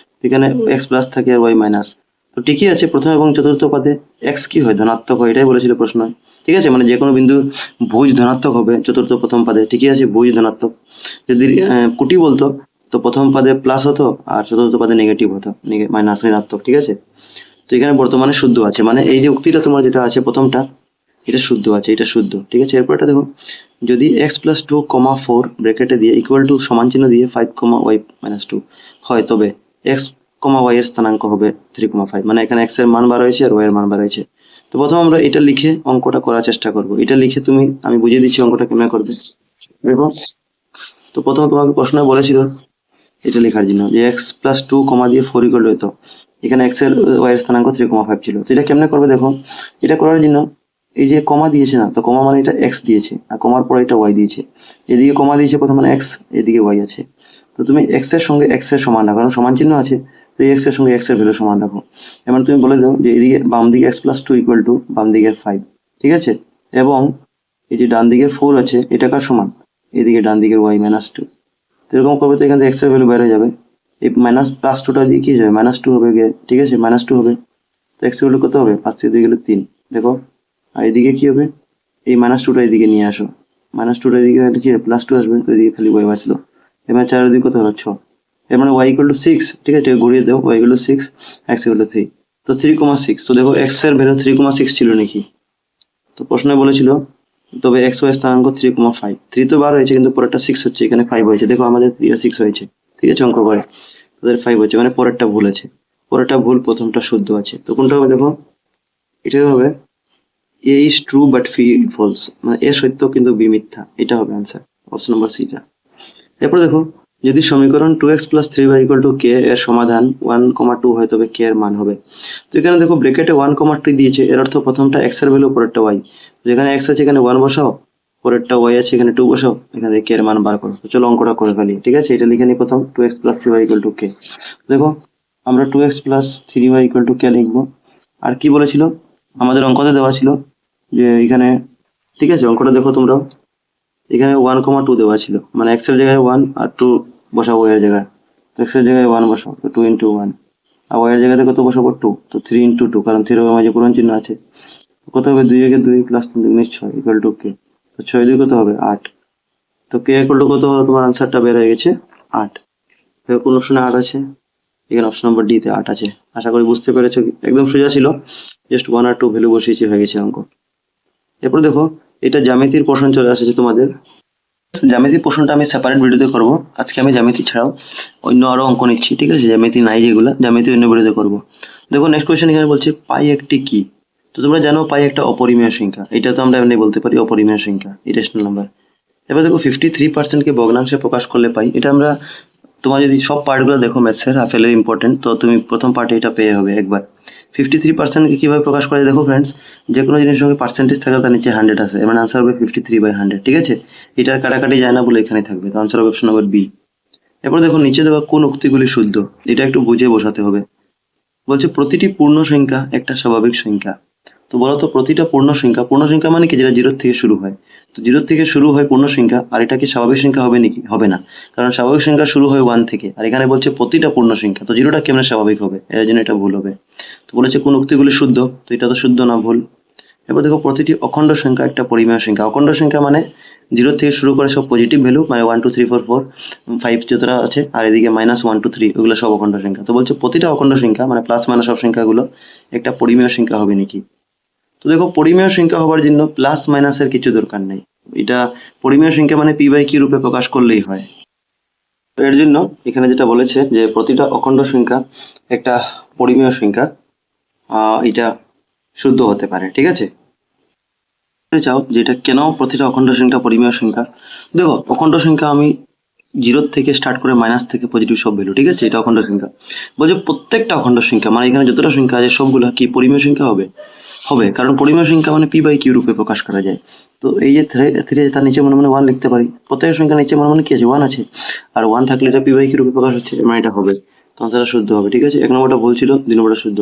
[SPEAKER 1] এখানে এক্স প্লাস থাকে আর ওয়াই মাইনাস। তো ঠিকই আছে, প্রথম এবং চতুর্থ পাদে এক্স কি হয়? ধনাত্মক হয়, এটাই বলেছিল প্রশ্ন, ঠিক আছে। মানে যে কোনো বিন্দু ভুজ ধনাত্মক হবে চতুর্থ প্রথম পাদে, ঠিকই আছে, ভুজ ধনাত্মক। যদি কুটি বলতো তো প্রথম পাদে প্লাস হতো আর চতুর্থ পাদে নেগেটিভ হতো, মাইনাস ঋণাত্মক, ঠিক আছে। তো এখানে বর্তমানে শুদ্ধ আছে, মানে এই যে উক্তিটা তোমার যেটা আছে প্রথমটা, এটা শুদ্ধ আছে, এটা শুদ্ধ, ঠিক আছে। এরপর এটা দেখো, যদি x + 2, 4 ব্র্যাকেটে দিয়ে ইকুয়াল টু সমান চিহ্ন দিয়ে 5, y - 2 হয়, তবে x, y এর স্থানাঙ্ক হবে 3,5, মানে এখানে x এর মান বার হয়েছে আর y এর মান বার হয়েছে। তো প্রথম আমরা এটা লিখে অঙ্কটা করার চেষ্টা করব, এটা লিখে আমি বুঝিয়ে দিচ্ছি অঙ্কটা কেমন করবে, দেখো। তো প্রথম তোমাকে প্রশ্ন বলেছিল এটা লেখার জন্য যে x + 2, দিয়ে 4 = হতো, এখানে x এর y এর স্থানাঙ্ক 3,5 ছিল। তো এটা কেমনে করবে দেখো, এটা করার জন্য এই যে কমা দিয়েছে না, তো কমা মানে এটা x দিয়েছে, আর কমার পর এটা y দিয়েছে, এদিকে কমা দিয়েছে প্রথম মানে x, এদিকে y আছে। তো তুমি x এর সঙ্গে x এর সমান রাখো, কারণ সমান চিহ্ন আছে, তো x এর সঙ্গে x এর ভ্যালু সমান রাখো। এবার তুমি বলে দাও যে এদিকে বাম দিকে x + 2 = বাম দিকের 5, ঠিক আছে, এবং এই যে ডান দিকের 4 আছে এটা কার সমান? এদিকে ডান দিকের y - 2। এরকম করবে তো এখান থেকে x এর ভ্যালু বেড়ে যাবে, এই মাইনাস প্লাস 2টা দিয়ে কি যাবে? -2 হবে গিয়ে, ঠিক আছে, -2 হবে। তো x এর ভ্যালু কত হবে? 5 থেকে 2 গেলে 3, দেখো। আর এদিকে কি হবে? এই -2টা এদিকে নিয়ে আসো, -2টা এদিকে হলে কি হবে? +2 আসবে, তো এদিকে খালি y বাঁচলো। এবার 4 এর 2 কত হলো? 6। এর মানে y = 6, ঠিক আছে, ঘুরিয়ে দাও, y = 6, x = 3, তো 3,6। তো দেখো x এর ভ্যালু 3,6 ছিল নাকি? তো প্রশ্নে বলেছিল তবে x y স্থানাঙ্ক 3,5, 3 তো বার হয়েছে কিন্তু পরেরটা 6 হচ্ছে, এখানে 5 হয়েছে, দেখো আমাদের 3 আর 6 হয়েছে, ঠিক আছে, অঙ্ক করে তাদের 5 হচ্ছে, মানে পরেরটা ভুল আছে, পরেরটা ভুল, প্রথমটা শুদ্ধ আছে। তো কোনটা হবে দেখো, এটা হবে a is true but b false, মানে a সত্য কিন্তু b মিথ্যা, এটা হবে आंसर, অপশন নাম্বার সি টা। এরপর দেখো, যদি সমীকরণ 2x + 3y = k এর সমাধান 1,2 হয়, তবে k এর মান হবে। তো এখানে দেখো ব্র্যাকেটে 1,2 দিয়েছে, এর অর্থ প্রথমটা x এর ভ্যালু, পরেরটা y, যেখানে x আছে এখানে 1 বসাও, পরেরটা ওয়াই আছে, এখানে 2 বসাও, এখানে কে এর মান বার করো। তো চলো অঙ্কটা করে ফেলি, ঠিক আছে? এটা লিখে নিই প্রথম, 2x + 3y = k। দেখো আমরা 2x + 3y = k লিখবো। আর কি বলেছিল আমাদের অঙ্কতে দেওয়া ছিল যে এখানে, ঠিক আছে? অঙ্কটা দেখো তোমরা, এখানে 1, 2 দেওয়া ছিল, মানে x এর জায়গায় 1 আর 2 বসাবো y এর জায়গায়। তো x এর জায়গায় 1 বসাও, তো 2 × 1, আর y এর জায়গাতে কত বসাবো 2, তো 3 × 2, কারণ 3 এর মাঝে পূরণ চিহ্ন আছে। কত হবে 2 একে 2 + 3 = 6 = k। তো 6 2 কত হবে 8। তো k = কত হলো, তোমার আনসারটা বের হয়ে গেছে 8। দেখো কোন অপশনে 8 আছে, এখানে অপশন নম্বর ডি তে 8 আছে। আশা করি বুঝতে পেরেছো, একদম সোজা ছিল, জাস্ট 1 আর 2 ভ্যালু বসিয়েছি, হয়ে গেছে অঙ্ক। এরপর দেখো এটা জ্যামিতির প্রশ্ন চলে আসছে তোমাদের। জ্যামিতির প্রশ্নটা আমি সেপারেট ভিডিওতে করব, আজকে আমি জ্যামিতি ছাড়াও অন্য আরো অঙ্ক নিচ্ছি, ঠিক আছে? জ্যামিতি নাই যেগুলো, জ্যামিতি অন্য ভিডিওতে করব। দেখো নেক্সট কোয়েশ্চেন এখানে বলছে পাই একটি কি। তো তোমরা জানো পাই একটা অপরিমেয় সংখ্যা, এটা তো আমরা এমনি বলতে পারি অপরিমেয় সংখ্যা, ইরেশনাল নাম্বার। এবার দেখো 53% কে ভগ্নাংশে প্রকাশ করলে পাই, এটা আমরা, তোমার যদি সব পার্টগুলো দেখো ম্যাথসের হাফেলের ইম্পর্টেন্ট, তো তুমি প্রথম পার্টে এটা পেয়ে হবে একবার। 53% কে কিভাবে প্রকাশ করে দেখো ফ্রেন্ডস, যে কোনো জিনিসের সঙ্গে পার্সেন্টেজ থাকলে তার নিচে 100 আছে, মানে আনসার হবে 53/100, ঠিক আছে? এটার কাটাকাটি যায় না বলে এখানে থাকবে, তো আনসার হবে অপশন নম্বর বি। এরপর দেখো নিচে দেওয়া কোন উক্তিগুলি শুদ্ধ, এটা একটু বুঝে বসাতে হবে। বলছে প্রতিটি পূর্ণ সংখ্যা একটা স্বাভাবিক সংখ্যা। তো বলতো প্রতিটা পূর্ণ সংখ্যা মানে কি, যেটা 0 থেকে শুরু হয়। তো 0 থেকে শুরু হয় পূর্ণ সংখ্যা, আর এটা কি স্বাভাবিক সংখ্যা হবে নাকি? হবে না, কারণ স্বাভাবিক সংখ্যা শুরু হয় 1 থেকে, আর এখানে বলছে প্রতিটা পূর্ণ সংখ্যা, তো 0টা কেমনে স্বাভাবিক হবে, এর জন্য এটা ভুল হবে। তো বলেছে কোন উক্তিগুলি শুদ্ধ, তো এটা তো শুদ্ধ না, ভুল। এবার দেখো প্রতিটি অখণ্ড সংখ্যা একটা পরিমেয় সংখ্যা। অখণ্ড সংখ্যা মানে 0 থেকে শুরু করে সব পজিটিভ ভ্যালু, মানে 1 2 3 4 4 5 যতটা আছে, আর এদিকে -1 2 3, ওগুলো সব অখণ্ড সংখ্যা। তো বলছে প্রতিটা অখণ্ড সংখ্যা মানে প্লাস মাইনাস সব সংখ্যাগুলো একটা পরিমেয় সংখ্যা হবে নাকি। তো দেখো পরিমেয় সংখ্যা হওয়ার জন্য প্লাস মাইনাসের কিছু দরকার নেই, এটা পরিমেয় সংখ্যা মানে p/q রূপে প্রকাশ করলেই হয়। তো এর জন্য এখানে যেটা বলেছে যে প্রতিটা অখণ্ড সংখ্যা একটা পরিমেয় সংখ্যা, এটা শুদ্ধ হতে পারে, ঠিক আছে? চাও যে এটা কেন প্রতিটা অখণ্ড সংখ্যা পরিমেয় সংখ্যা। দেখো অখণ্ড সংখ্যা আমি 0 থেকে স্টার্ট করে মাইনাস থেকে পজিটিভ সব ভ্যালু, ঠিক আছে? এটা অখণ্ড সংখ্যা। বলছে প্রত্যেকটা অখণ্ড সংখ্যা মানে এখানে যতটা সংখ্যা আছে সবগুলো কি পরিমেয় সংখ্যা হবে, হবে, কারণ পরিমেয় সংখ্যা মানে p/q রূপে প্রকাশ করা যায়। তো এই যে 3 তার নিচে মনে মনে 1 লিখতে পারি, প্রত্যেকের সংখ্যা নিচে মনে মনে কি আছে 1 আছে, আর 1 থাকলে এটা p/q রূপে প্রকাশ হচ্ছে, মানে এটা হবে, তো আনসারটা শুদ্ধ হবে, ঠিক আছে? 1 নম্বরটা ভুল ছিল, 2 নম্বরটা শুদ্ধ।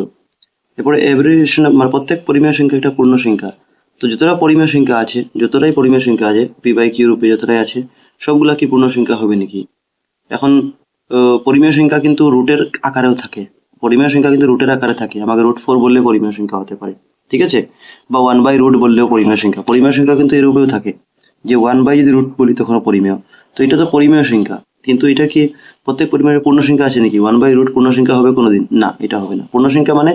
[SPEAKER 1] এরপরে এভরিয়েশন মানে প্রত্যেক পরিমেয় সংখ্যা একটা পূর্ণ সংখ্যা। তো যতটা পরিমেয় সংখ্যা আছে, যতটাই পরিমেয় সংখ্যা আছে p/q রূপে যতটাই আছে সবগুলা কি পূর্ণ সংখ্যা হবে নাকি। এখন পরিমেয় সংখ্যা কিন্তু রুটের আকারেও থাকে, পরিমেয় সংখ্যা কিন্তু রুটের আকারে থাকে, আমাকে √4 বললে পরিমেয় সংখ্যা হতে পারে, ঠিক আছে? বা 1/√, বললেও পরিমেয় সংখ্যা। পরিমেয় সংখ্যা কিন্তু এরূপেও থাকে, যে 1/ যদি রুট বলি তখনও পরিমেয়। তো এটা তো পরিমেয় সংখ্যা, কিন্তু এটা কি প্রত্যেক পরিমেয়ের পূর্ণ সংখ্যা আছে নাকি? 1/√, পূর্ণ সংখ্যা হবে কোনোদিন না, এটা হবে না। পূর্ণ সংখ্যা মানে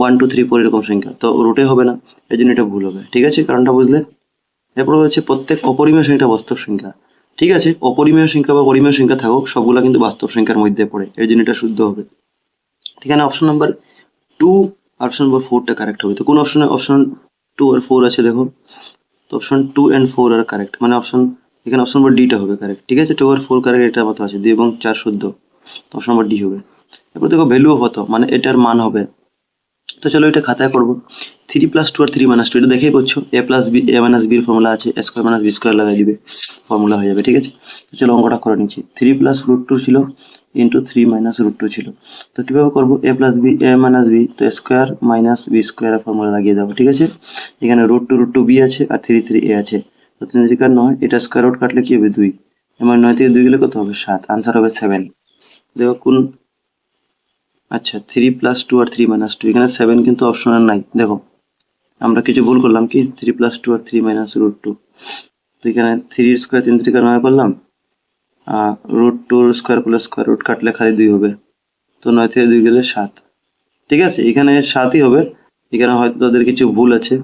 [SPEAKER 1] 1 2 3 4 এরকম সংখ্যা, তো রুটে হবে না, এই জন্য এটা ভুল হবে, ঠিক আছে? কারণটা বুঝলে। এরপর হচ্ছে প্রত্যেক অপরিমেয় সংখ্যা বাস্তব সংখ্যা, ঠিক আছে? অপরিমেয় সংখ্যা বা পরিমেয় সংখ্যা থাকুক, সবগুলা কিন্তু বাস্তব সংখ্যার মধ্যে পড়ে, এর জন্য এটা শুদ্ধ হবে। এখানে অপশন নাম্বার 2 আর অপশন নাম্বার 4টা কারেক্ট হবে। তো কোন অপশনে অপশন 2 আর 4 আছে দেখো, তো অপশন 2 and 4 আর কারেক্ট, মানে অপশন, এখানে অপশন নাম্বার ডিটা হবে কারেক্ট, ঠিক আছে? 2 আর 4 কারেক্ট, এটা মতো আছে, 2 এবং 4 শুদ্ধ, তো অপশন নাম্বার ডি হবে। এরপর দেখো ভ্যালু অফ হতো মানে এটার মান হবে। তো চলো এটা খাতায় করবো। 3 + 2 আর 3 - 2, এটা দেখেই করছো, a + b a - b এর ফর্মুলা আছে, a² - b² লাগাই দিবে, ফর্মুলা হয়ে যাবে, ঠিক আছে? তো চলো অঙ্কটা করে নিচ্ছি। 3 + √2 ছিল ইন্টু 3 - √2 ছিল, তো কিভাবে করবো, a + b a - b, তো square minus b square formula লাগিয়ে দাও, ঠিক আছে? এখানে √2 b আছে আর 3 a আছে, তো 3 3 9, এটা স্কোয়ার রুট কাটলে কি হবে 2, এবার 9 থেকে 2 গেলে কত হবে 7, আনসার হবে 7। দেখো কোন, আচ্ছা 3 + 2 আর 3 - 2, এখানে 7 কিন্তু অপশনাল নাই। দেখো আমরা কিছু ভুল করলাম, কি 3 + 2 আর 3 - √2, তো এখানে 3 এর স্কোয়ার 3 3 9 করলাম, √2 এর স্কোয়ার করলে স্কোয়ার রুট কাটলে খালি 2 হবে, তো 9 থেকে 2 গেলে 7, ঠিক আছে? এখানে 7ই হবে, এখানে হয়তো তাদের কিছু ভুল আছে,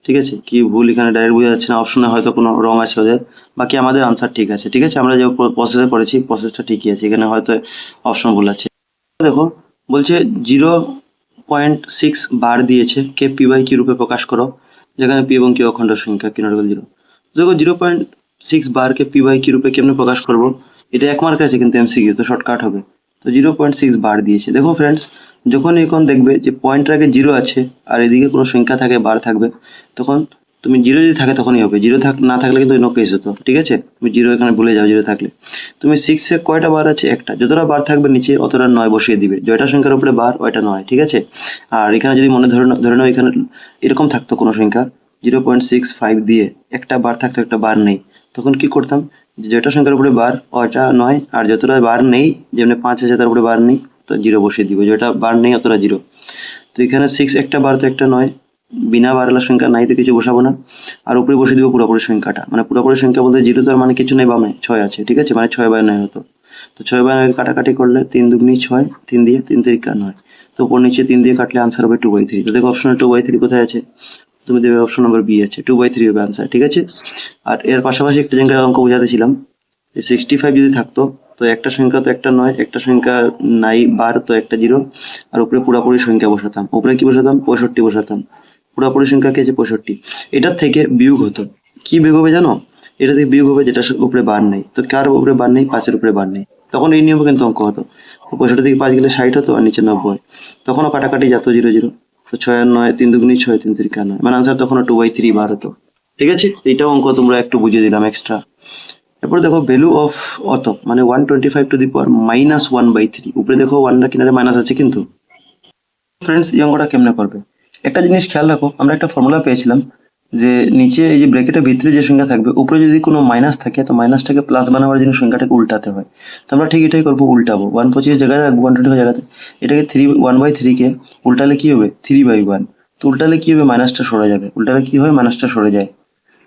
[SPEAKER 1] ঠিক আছে? কি ভুল এখানে ডাইরেক্ট বোঝা যাচ্ছে না, অপশনে হয়তো কোনো রং আছে ওদের, বাকি আমাদের আনসার ঠিক আছে, ঠিক আছে? আমরা যে প্রসেসে করেছি প্রসেসটা ঠিকই আছে, এখানে হয়তো অপশন ভুল আছে। দেখো বলছে 0.6 বার দিয়েছে, কে p/q রূপে প্রকাশ করো, যেখানে p এবং q অখণ্ড সংখ্যা, q ≠ 0। দেখো 0.6 বারকে p/q রূপে কেমনে প্রকাশ করব, এটা 1 মার্ক আছে কিন্তু MCQ, তো শর্টকাট হবে। তো 0.6 বার দিয়েছে। দেখো ফ্রেন্ডস, যখন এখন দেখবে যে পয়েন্টের আগে 0 আছে আর এদিকে কোনো সংখ্যা থাকে বার থাকবে, তখন তুমি জিরো যদি থাকে তখনই হবে, জিরো না থাকলে কিন্তু অন্য কেস হতো, ঠিক আছে? তুমি জিরো এখানে ভুলে যাও জিরো থাকলে। তুমি 6 এ কয়টা বার আছে? একটা। যতটা বার থাকবে নিচে অতটা 9 বসিয়ে দিবে, জয়টা সংখ্যার উপরে বার ওইটা 9, ঠিক আছে? আর এখানে যদি মনে ধরে নাও এখানে এরকম থাকতো কোনো সংখ্যা 0.65 দিয়ে একটা বার থাকতো, একটা বার নেই, তখন কি করতাম? যেটা সংখ্যার উপরে বার ওইটা 9, আর যতটা বার নেই, যেমন 5 আছে তার উপরে বার নেই, তো জিরো বসিয়ে দিব, যেটা বার নেই অতটা জিরো। তো এখানে 6 একটা বার তো একটা 9, বিনা বাড়ালা সংখ্যা নাই তো কিছু বসাবো না, আর উপরে বসিয়ে দিব পুরোপুরি সংখ্যাটা। মানে পুরোপুরি সংখ্যা বলতে জিরো তার মানে কিছু নেই, বামে 6 আছে, ঠিক আছে? মানে 6/9 হতো। তো 6/9 কাটাকাটি করলে 3 দুগুনি 6, 3 দিয়ে 3 তিরিকা 9, তো উপর নিচে 3 দিয়ে কাটলে আনসার হবে 2/3। তো দেখো অপশনে 2/3 কোথায় আছে? তুমি দেবে অপশন নম্বর বি আছে, 2/3 হবে আনসার, ঠিক আছে? আর এর পাশাপাশি একটা জায়গায় অঙ্ক বোঝাতেছিলাম, 65 যদি থাকতো, তো একটা সংখ্যা তো একটা 9, একটা সংখ্যা নাই বার তো একটা জিরো, আর উপরে পুরোপুরি সংখ্যা বসাতাম। উপরে কি বসাতাম? 65 বসাতাম। পুরোপুরি সংখ্যা কি আছে? 65। এটার থেকে বিয়োগ হতো। কি বিয়োগ হবে জানো? এটা থেকে বিয়োগ হবে যেটা উপরে বার নেই। তো কার উপরে বার নেই? 5 এর উপরে বার নেই। তখন এই নিয়মে কিন্তু অঙ্ক হতো। 65 থেকে 5 গেলে 60 হতো, আর নিচে 90। তখনও কাটাকাটি যেত 0 0। তো 6 আর 9, 3 দুগুনি 6, 3 তিরিকা 9, মানে আনসার তখন 2/3 বার হতো, ঠিক আছে? এইটাও অঙ্ক তোমরা একটু বুঝিয়ে দিলাম এক্সট্রা। এরপর দেখো ভ্যালু অফ অত, মানে 125 টু দি পাওয়ার -1/3। উপরে দেখো 1 কিনারে মাইনাস আছে কিন্তু। ফ্রেন্ডস এই অঙ্কটা কেমনে করবে? একটা জিনিস খেয়াল রাখো, আমরা একটা ফর্মুলা পেয়েছিলাম যে নিচে এই যে ব্র্যাকেটের ভিতরে যে সংখ্যা থাকবে, উপরে যদি কোনো মাইনাস থাকে তো মাইনাসটাকে প্লাস বানাবার জন্য সংখ্যাটাকে উল্টাতে হয়। তো আমরা ঠিক এটাই করবো, উল্টাবো। 125 জায়গায় রাখবো 125 জায়গাতে, এটাকে 1/3 কে উল্টালে কি হবে? 3/1। তো উল্টালে কি হবে? মাইনাসটা সরে যাবে। উল্টালে কি হয়? মাইনাসটা সরে যায়।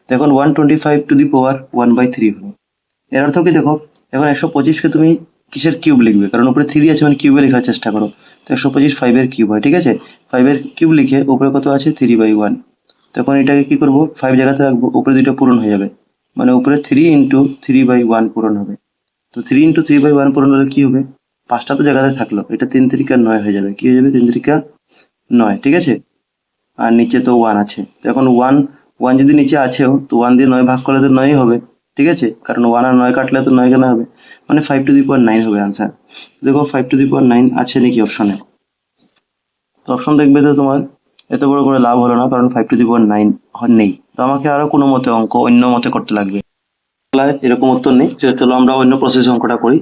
[SPEAKER 1] তো এখন 125 টু দি পাওয়ার 1/3 হলো। এর অর্থ কি দেখো, এখন 125 কে তুমি কিসের কিউব লিখবে? কারণ উপরে 3 আছে, মানে কিউবে লেখার চেষ্টা করো। তো 125 5 এর কিউব হয়, ঠিক আছে? 5 এর কিউব লিখে উপরে কত আছে? 3/1। তখন এটাকে কি করব? 5 জায়গাতে রাখবো, উপরে দুইটা পূরণ হয়ে যাবে, মানে উপরে 3 ইন্টু 3/1 পূরণ হবে। তো 3 ইন্টু 3/1 পূরণ হলে কি হবে? 5টা তো জায়গাতে থাকলো, এটা 3 তিরিকা 9 হয়ে যাবে। কি হয়ে যাবে? 3 তিরিকা 9, ঠিক আছে? আর নিচে তো 1 আছে, তো এখন 1 যদি নিচে আছেও, তো 1 দিয়ে 9 ভাগ করলে তো 9 হবে, ঠিক আছে? কারণ 1 আর 9 কাটলে তো 9 কেন হবে? মানে 5 টু দি পাওয়ার 9 হবে আনসার। দেখো 5 টু দি পাওয়ার 9 আছে নাকি অপশনে? তো অপশন দেখবে তো তোমার এত বড় করে লাভ হলো না, কারণ 5 টু দি পাওয়ার 9 নেই। তো আমাকে আরো কোনো মতে অঙ্ক অন্য মতে করতে লাগবে। এরকম উত্তর নেই, চলো আমরা অন্য প্রসেসে অঙ্কটা করি।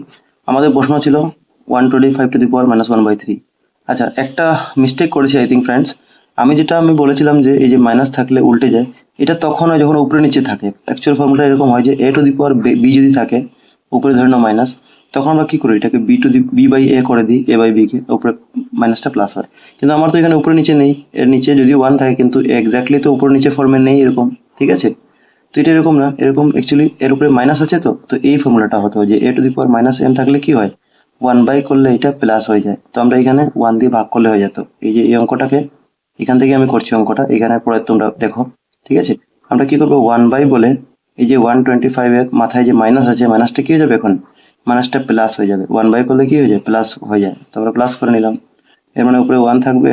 [SPEAKER 1] আমাদের প্রশ্ন ছিল 125 টু দি পাওয়ার -1/3। আচ্ছা, একটা মিস্টেক করেছি আই থিঙ্ক ফ্রেন্ডস। আমি বলেছিলাম যে এই যে মাইনাস থাকলে উল্টে যায়, এটা তখন হয় যখন উপরে নিচে থাকে। অ্যাকচুয়াল ফর্মুলা এরকম হয় যে a two the power b যদি থাকে, উপরে ধরে নাও মাইনাস, তখন আমরা কি করি? এটাকে b/a করে দিই, a/b কে, উপরে মাইনাসটা প্লাস হয়। কিন্তু আমার তো এখানে উপরে নিচে নেই, এর নিচে যদিও 1 থাকে কিন্তু এক্স্যাক্টলি তো উপরে নিচে ফর্মে নেই এরকম, ঠিক আছে? তো এটা এরকম না, এরকম অ্যাকচুয়ালি এর উপরে মাইনাস আছে, তো এই ফর্মুলাটা হতো যে a two the power -m থাকলে কি হয়? 1 করলে এটা প্লাস হয়ে যায়। তো আমরা এখানে 1 দিয়ে ভাগ করলে হয়ে যেত। এই যে এই অঙ্কটাকে এখান থেকে আমি করছি অঙ্কটা, এখানে পরে তোমরা দেখো, ঠিক আছে? আমরা কি করবো? 1 বলে এই যে 125 এর মাথায় যে মাইনাস আছে, মাইনাসটা কি হয়ে যাবে? এখন মাইনাসটা প্লাস হয়ে যাবে। 1 করলে কি হয়ে যায়? প্লাস হয়ে যায়। তো আমরা প্লাস করে নিলাম। এর মানে উপরে 1 থাকবে,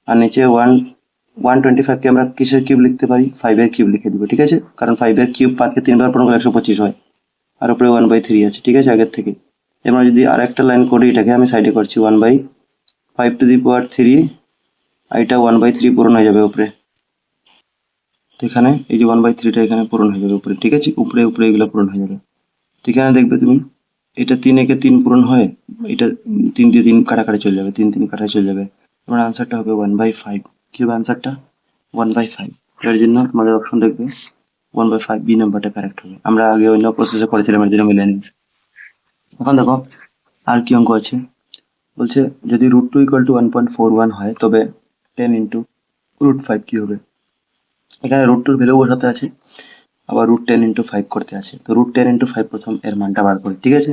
[SPEAKER 1] আর নিচে 125 কে আমরা কিসের কিউব লিখতে পারি? 5 এর কিউব লিখে দিব, ঠিক আছে? কারণ 5 এর কিউব 5 কে 3 বার পূরণ করলে 125 হয়। আর উপরে 1/3 আছে, ঠিক আছে? আগের থেকে এবার যদি আর একটা লাইন করি, এটাকে আমি সাইডে করছি 1/5 টু দি পাওয়ার 3, আর এটা 1/3 পূরণ হয়ে যাবে উপরে। তো এখানে এই যে 1/3টা এখানে পূরণ হয়ে যাবে উপরে, ঠিক আছে? উপরে উপরে এগুলো পূরণ হয়ে যাবে। তো এখানে দেখবে তুমি, এটা 3 একে 3 পূরণ হয়, এটা 3 দিয়ে 3 কাটাকাটি চলে যাবে, 3 3 কাটাকাটি চলে যাবে। তোমার আনসারটা হবে 1/5। কি হবে আনসারটা? 1/5। এর জন্য তোমাদের অপশন দেখবে 1/5, বি নাম্বারটা কারেক্ট হবে। আমরা আগে অন্য প্রসেসে করেছিলাম, এর জন্য মিলে নিয়েছি। এখন দেখো আর কি অঙ্ক আছে। বলছে যদি √2 = 1.41 হয়, তবে 10 ইন্টু √5 কি হবে? এখানে √2 ভ্যালু বসাতে আছে, আবার √10 ইন্টু 5 করতে আছে। তো √10 ইন্টু 5 প্রথম এর মানটা বার করি, ঠিক আছে?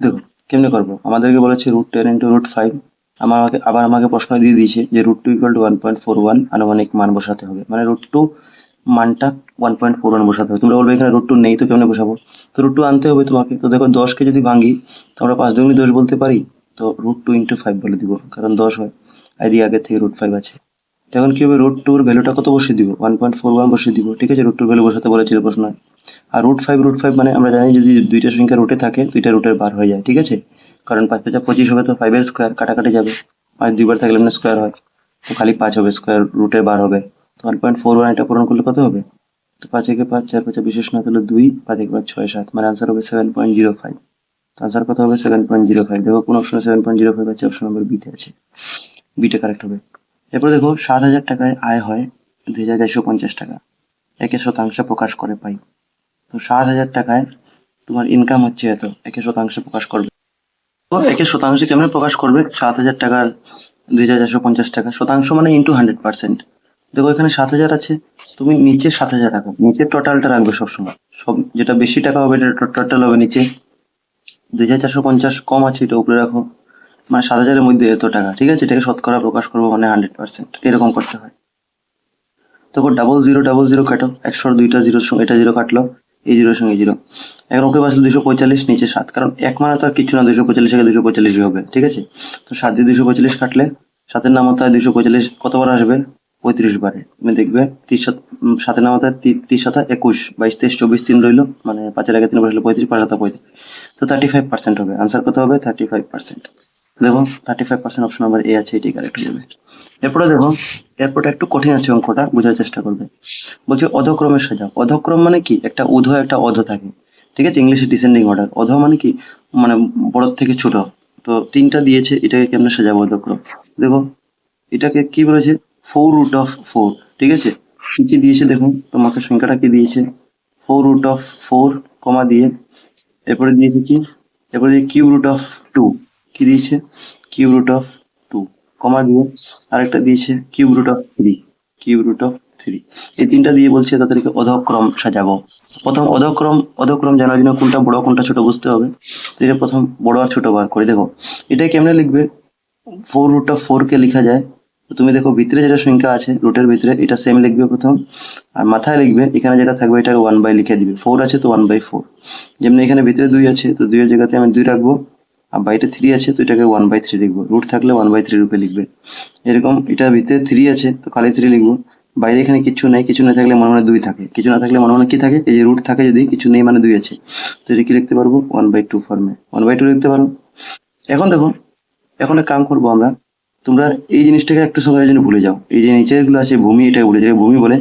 [SPEAKER 1] দেখো কেমনে করবো, আমাদেরকে বলেছে √10 ইন্টু √5। আমাকে প্রশ্ন দিয়ে দিয়েছে যে √2 = 1.41 আনুমানিক মান বসাতে হবে, মানে √2 মানটা 1.41 বসাতে হবে। তোমরা বলবে এখানে √2 নেই, তো কেমনে বসাবো? তো √2 আনতে হবে তোমাকে। তো দেখো 10কে যদি ভাঙি, তো আমরা 5 দুগুণে 10 বলতে পারি। তো √2 ইন্টু 5 বলে দিব, কারণ 10 হয়, আর এই আগে থেকে √5 আছে। এখন কি হবে? √2 এর ভ্যালুটা কত বসিয়ে দিব? 1.41 বসিয়ে দিব, ঠিক আছে? √2 ভ্যালু বসাতে বলেছিল প্রশ্ন। আর √5 মানে আমরা জানি যদি দুইটা সংখ্যা রুটে থাকে, দুইটা রুটের বার হয়ে যায়, ঠিক আছে? কারণ 5 5 25 হবে, তো 5 এর স্কোয়ার কাটাকাটি যাবে, আর দুইবার থাকলে মানে স্কোয়ার হয়, তো খালি 5 হবে, স্কোয়ার রুটের বার হবে। তো 1.41 এটা পূরণ করলে কত হবে? তো 5 একে 5, 4 5 বিশেষ না তাহলে 2, 5 একে 5 6 7, মানে আনসার হবে 7.05। তো আনসার কত হবে 7.05। দেখো কোন অপশনে 7.05 আছে, অপশন নম্বর বি তে আছে, বিটা কারেক্ট হবে। এরপর দেখো 7,000 টাকায় আয় হয় 2,450 টাকা, একে শতাংশে প্রকাশ করে পাই। তো 7,000 টাকায় তোমার ইনকাম হচ্ছে এত, একে শতাংশে প্রকাশ করবে। তো একে শতাংশে কেমনে প্রকাশ করবে? 7,000 টাকার 2,450 টাকা, শতাংশ মানে ইন্টু 100%। দেখো এখানে 7,000 আছে, তুমি নিচে 7,000 রাখো, নিচে টোটালটা রাখবে সবসময়। সব যেটা বেশি টাকা হবে এটা টোটাল হবে নিচে, 2,450 কম আছে এটা উপরে রাখো। মানে 7,000-এর মধ্যে এত টাকা, ঠিক আছে? এটাকে শতকরা প্রকাশ করবো মানে 100%, এরকম করতে হয়। তখন 0000 কাটো, 100-র দুইটা জিরোর সঙ্গে এটা জিরো কাটলো, এই জিরোর সঙ্গে জিরো। এখন ওকে বাসলো 245, নিচে 7, কারণ এক মানে তো আর কিছু না, 245 থেকে 245 হবে, ঠিক আছে? তো 7 দিয়ে 245 কাটলে 7-এর নামতায় 245 কতবার আসবে? 35 বারে। তুমি দেখবে 7-এর নামতায় 30 7 21, 22 23 24 3 রইলো, মানে 5-এর আগে 3 বসলে 35, 5 7 35। তো 35% হবে, আনসার কত হবে? 35%। দেখো 35% অপশন নাম্বার এ আছে, এটাই কারেক্ট হয়ে যাবে। এরপরে দেখো, এরপরটা একটু কঠিন আছে, অঙ্কটা বোঝার চেষ্টা করবে। বলছে অধক্রমে সাজাও। অধক্রম মানে কি? একটা ঊর্ধ্ব একটা অধ থাকে, ঠিক আছে? ইংলিশে ডিসেন্ডিং অর্ডার। অধ মানে কি? মানে বড় থেকে ছোট। তো 3টা দিয়েছে, এটাকে কেমনে সাজাবো অধক্রম? দেখো এটাকে কি বলেছে? 4√4, ঠিক আছে? কি কি দিয়েছে দেখুন, তোমাকে সংখ্যাটা কি দিয়েছে? 4√4 কমা দিয়ে, এরপরে দিয়েছে কি? এরপরে দিয়ে কিউব রুট অফ 2, কি দিয়েছে? কিউব রুট অফ 2 কমা দিয়ে আরেকটা দিয়েছে cube root of 3, cube root of 3। এই 3টা দিয়ে বলছে তাদেরকে অধক্রম সাজাবো। প্রথম অধক্রম জানার জন্য কোনটা বড় কোনটা ছোট বুঝতে হবে। তো এটা প্রথম বড় আর ছোট বার করে দেখো, এটা কেমনে লিখবে? 4√4 কে লিখা যায়, তো তুমি দেখো ভিতরে যেটা সংখ্যা আছে রুটের ভিতরে, এটা সেম লিখবে প্রথম, আর মাথায় লিখবে এখানে যেটা থাকবে এটাকে 1/, লিখে দিবে। 4 আছে তো 1/4, যেমন এখানে ভিতরে 2 আছে তো 2 এর জায়গাতে আমি 2 রাখবো, আর বাইরে 3 আছে তো এটাকে 1/3 লিখবো। রুট থাকলে 1/3 রূপে লিখবে। এরকম এটা ভিতরে 3 আছে তো খালি 3 লিখবো, বাইরে এখানে কিছু নেই, কিছু না থাকলে মনে মনে 2 থাকে, কিছু না থাকলে মনে মনে কি থাকে? এই যে রুট থাকে, যদি কিছু নেই মানে 2 আছে, তো এটা কি লিখতে পারবো? 1/2 ফর্মে 1/2 লিখতে পারো। এখন দেখো, এখন এক কাম করবো আমরা, তোমরা এই জিনিসটাকে একটু সময়ের জন্য ভুলে যাও। এই যে নিচের গুলো আছে ভূমি, এটাকে ভুলে, যেটাকে ভূমি বলে,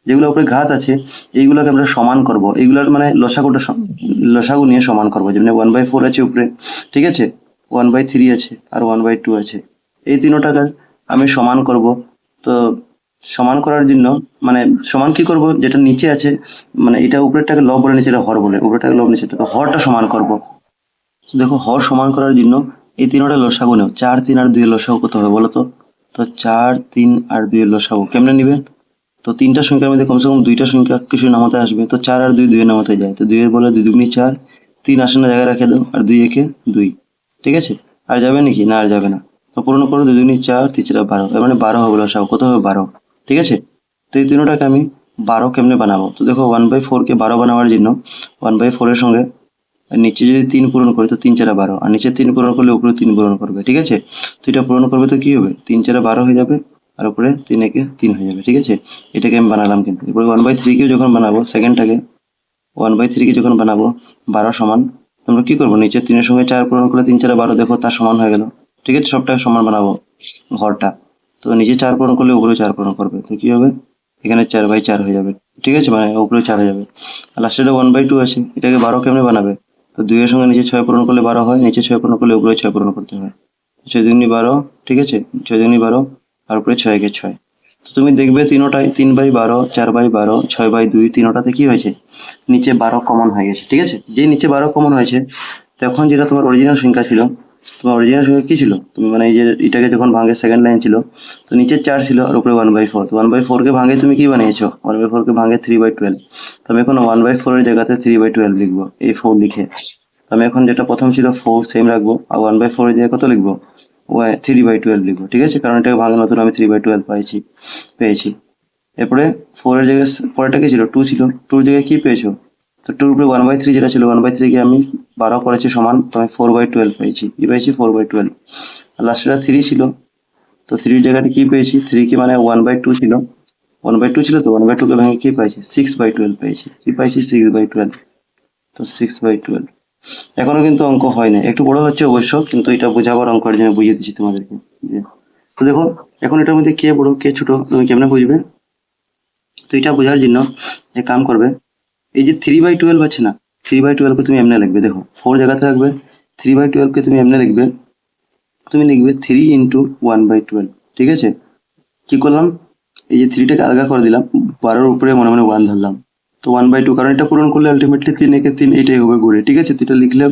[SPEAKER 1] যেগুলো উপরে ঘাত আছে এইগুলোকে আমরা সমান করব। এইগুলোর মানে লসাগু নিয়ে সমান করব। যেমন 1/4 আছে উপরে, ঠিক আছে? 1/3 আছে আর 1/2 আছে, এই তিনটাকে আমি সমান করব। তো সমান করার জন্য মানে সমান কি করব? যেটা নিচে আছে, মানে এটা উপরেরটাকে লব বলে, নিচে এটা হর বলে, উপরেরটাকে লব, নিচে তো হরটা সমান করব। তো দেখো হর সমান করার জন্য এই তিনটা লসাগু নেও। 4 3 আর 2 এর লসাগু কত হবে বলো তো? তো 4 3 আর 2 এর লসাগু কেমনে নিবে? তো তিনটা সংখ্যার মধ্যে কমসে কম দুইটা সংখ্যা কিছু নামাতে আসবে, তো 4 আর 2 2 এর নামাতে যায়, তো 2 এর বলে 2 দুগুনি 4, 3 আসে না, জায়গায় রেখে দাও, আর 2 একে 2, ঠিক আছে? আর যাবে নাকি? না আর যাবে না। তো পূরণ করো, 2 দুগুনি 4, 3 4 12, এর মানে 12 হবে লসাগু। কত হবে? 12, ঠিক আছে? তো এই তিনটাকে আমি 12 কেমনে বানাবো? তো দেখো 1/4 কে 12 বানাবার জন্য 1/4 এর সঙ্গে আর নিচে যদি 3 পূরণ করি তো 3 4 12, আর নিচে 3 পূরণ করলে উপরে 3 পূরণ করবে, ঠিক আছে? তো এটা পূরণ করবে তো কি হবে? 3 4 12 হয়ে যাবে, আর উপরে 3 একে 3 হয়ে যাবে, ঠিক আছে? এটাকে আমি বানালাম। কিন্তু এরপরে 1/3 কে যখন বানাবো, সেকেন্ডটাকে 1/3 কে যখন বানাবো 12 সমান, আমরা কি করবো? নিচে 3 এর সঙ্গে 4 পূরণ করলে 3 4 12, দেখো তার সমান হয়ে গেল, ঠিক আছে? সবটাকে সমান বানাবো ঘরটা। তো নিচে 4 পূরণ করলে উপরে 4 পূরণ করবে, তো কি হবে? এখানে 4/4 হয়ে যাবে, ঠিক আছে? মানে উপরে 4 হয়ে যাবে। আর লাস্টে 1/2 আছে, এটাকে 12 কেমনে বানাবে? তো 2 এর সঙ্গে নিচে 6 পূরণ করলে 12 হয়, নিচে 6 পূরণ করলে উপরে 6 পূরণ করতে হয়। 6 দুগুনি 12, ঠিক আছে? 6 দুগুনি 12, আর উপরে 6 একে 6। তো তুমি দেখবে তিনোটাই 3/12, 4/12, 6/2, তিনোটাতে কি হয়েছে? নিচে 12 কমন হয়ে গেছে, ঠিক আছে? যে নিচে 12 কমন হয়েছে, তখন যেটা তোমার অরিজিনাল সংখ্যা ছিল, তোমার অরিজিনাল সংখ্যা কি ছিল? তুমি মানে এই যে এটাকে যখন ভাঙে সেকেন্ড লাইন ছিল, তো নিচে 4 ছিল আর উপরে 1/4। তো 1/4 কে ভাঙে তুমি কি বানিয়েছো? 1/4 কে ভাঙে 3/12। তো আমি এখন 1/4 এর জায়গাতে 3/12 লিখবো, এই 4 লিখে। তো আমি এখন যেটা প্রথম ছিল 4 সেম রাখবো, আর 1/4 এর জায়গায় কত লিখবো? 3/12 লিখবো, ঠিক আছে? কারণ এটাকে ভাঙে নতুন আমি 3/12 পেয়েছি। এরপরে 4 এর জায়গায় পরেরটা কি ছিল? 2 ছিল, 2 এর জায়গায় কি পেয়েছো? তো 2 এর উপরে 1/3 যেটা ছিল, 1/3 কে আমি 12 করেছি সমান, তো আমি 4/12 পেয়েছি। কি পেয়েছি? 4/12। আর লাস্টেটা 3 ছিল, তো 3 এর জায়গাটা কি পেয়েছি? 3 কি মানে 1/2 ছিল, 1/2 ছিল, তো 1/2 কে ভেঙে কি পাইছি? 6/12 পেয়েছি। কি পাইছি? 6/12। তো 6/12। এখনো কিন্তু অঙ্ক হয় না, একটু বড় হচ্ছে অবশ্য, কিন্তু এটা বোঝাবার অঙ্কের জন্য বুঝিয়ে দিচ্ছি তোমাদেরকে। তো দেখো এখন এটার মধ্যে কে বড় কে ছোট তুমি কেমনে বুঝবে? তো এটা বোঝার জন্য এক কাম করবে, এই যে 3/12 আছে না, 3/12 কে তুমি এমনি লিখবে, দেখো 4 জায়গাতে রাখবে, 3/12 কে তুমি এমনি লিখবে, তুমি লিখবে 3 ইন্টু 1/12। ঠিক আছে, কি করলাম, এই যে 3টাকে আলগা করে দিলাম, 12-এর উপরে মনে মনে 1 ধরলাম, তো 1/2, কারণ এটা পূরণ করলে আলটিমেটলি 3 একে 3 এটাই হবে ঘুরে। ঠিক আছে, তো এটা লিখলেও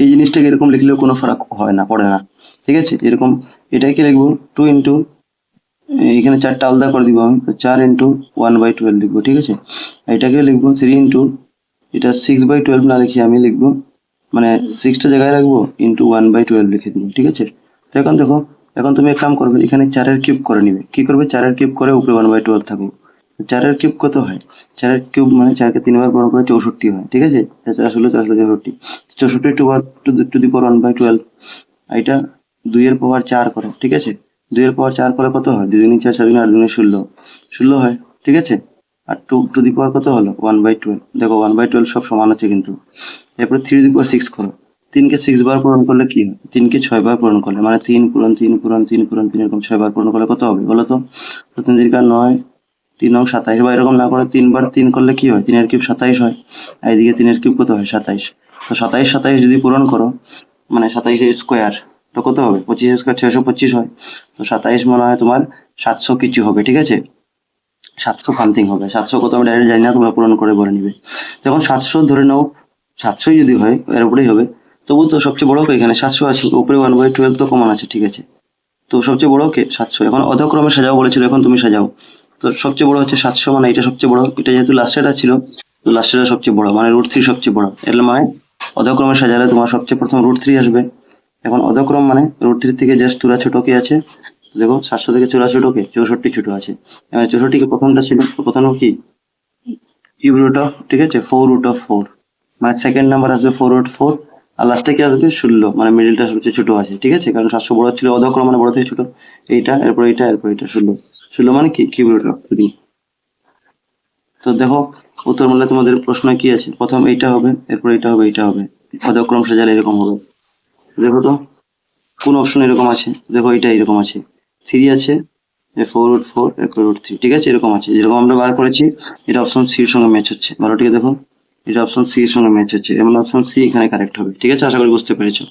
[SPEAKER 1] এই জিনিসটাকে এরকম লিখলেও কোনো ফারাক হয় না, পড়ে না। ঠিক আছে, এরকম এটাকে লিখবো 2 ইন্টু, এখানে 4টা আলাদা করে দিব আমি, তো 4 ইন্টু 1/12 লিখবো। ঠিক আছে, এটাকে লিখবো 3 ইন্টু, এটা 6/12 না লিখে আমি লিখবো, মানে 6টা জায়গায় রাখবো, ইন্টু 1/12 লিখে দিব। ঠিক আছে, তো এখন দেখো, এখন তুমি এক কাম করবে, এখানে 4-এর কিউব করে নিবে। কি করবে, 4-এর কিউব করে উপরে 1/12 থাকবে। 4-এর কিউব কত হয়, 4-এর কিউব মানে 4কে 3 বার পূরণ করে 64 হয়। ঠিক আছে, 4 ষোলো 64, 64 টু দি পাওয়ার 1/12, এটা 2-এর পাওয়ার 4 করো। ঠিক আছে, 2-এর পাওয়ার 4 করলে কত হয়, 2 দুগুণে 4, 4 দুগুণে 8, 2 16, 16 হয়। ঠিক আছে, আর 2 টু দি পাওয়ার কত হলো, 1/12। দেখো 1/12 সব সমান আছে কিন্তু। এরপর 3 টু দি পাওয়ার 6 করো, 3কে 6 বার পূরণ করলে কি হয়, 3কে 6 বার পূরণ করলে, মানে 3 পূরণ 3 পূরণ 3 পূরণ 3 এরকম 6 বার পূরণ করলে কত হবে বলো তো? তো 3 তিরিকা 9, 3 নং 27, বা এরকম না করে 3 বার 3 করলে কি হয়, 3-এর কিউব 27 হয়, আর এদিকে 3-এর কিউব কত হয়, 27। তো 27 27 যদি পূরণ করো, মানে 27-এর স্কোয়ার, তো কত হবে, 25 স্কোয়ার 625 হয়। তো 27 মনে হয় তোমার 700 কিছু হবে। ঠিক আছে, 700 সামথিং হবে, 700 কত আমি ডাইরেক্ট জানি না, তোমরা পূরণ করে বলে নিবে। তখন 700 ধরে নাও, 700 যদি হয় এর উপরেই হবে, তবু তো সবচেয়ে বড় কে এখানে 700 আছে, উপরে 1/12 তো কমন আছে। ঠিক আছে, তো সবচেয়ে বড় কে 700, এখন অধক্রমে সাজাও বলেছিল, এখন তুমি সাজাও। তো সবচেয়ে বড় হচ্ছে 700, মানে এটা সবচেয়ে বড়, এটা যেহেতু লাস্টেরটা ছিল, তো লাস্টেরটা সবচেয়ে বড়, মানে √3 সবচেয়ে বড়, এর মানে অধক্রমে সাজালে তোমার সবচেয়ে প্রথম √3 আসবে। এখন অধক্রম মানে √3 থেকে জাস্ট তোরা ছোট কে আছে, দেখো 700 থেকে চলে ছোট কে, 64 ছোট আছে। এবার 64 কে প্রথমটা ছিল, তো প্রথম কি কিউব রুট অফ, ঠিক আছে 4√4, মানে সেকেন্ড নাম্বার আসবে 4√4, আর লাস্টে কি আসবে 16, মানে মিডিলটা সবচেয়ে ছোট আছে। ঠিক আছে, কারণ 700 বড় ছিল, অধক্রম মানে বড় থেকে ছোট, এইটা এরপর এইটা এরপর এটা 16, 16 মানে কি কিউব রুট অফ 3। তো দেখো উত্তর মানে তোমাদের প্রশ্ন কি আছে, প্রথম এইটা হবে, এরপর এইটা হবে, এইটা হবে, অধক্রম সাজালে এরকম হবে। দেখো তো কোন অপশন এরকম আছে, দেখো এটা এরকম আছে, 3 আছে, 4√4 এরপর √3। ঠিক আছে, এরকম আছে, যেরকম আমরা বার করেছি, এটা অপশন সি এর সঙ্গে ম্যাচ হচ্ছে। ভালো ঠিক দেখো, এটা অপশন সি এর সঙ্গে ম্যাচ হচ্ছে, এমন অপশন সি এখানে কারেক্ট হবে। ঠিক আছে, আশা করি বুঝতে পেরেছো।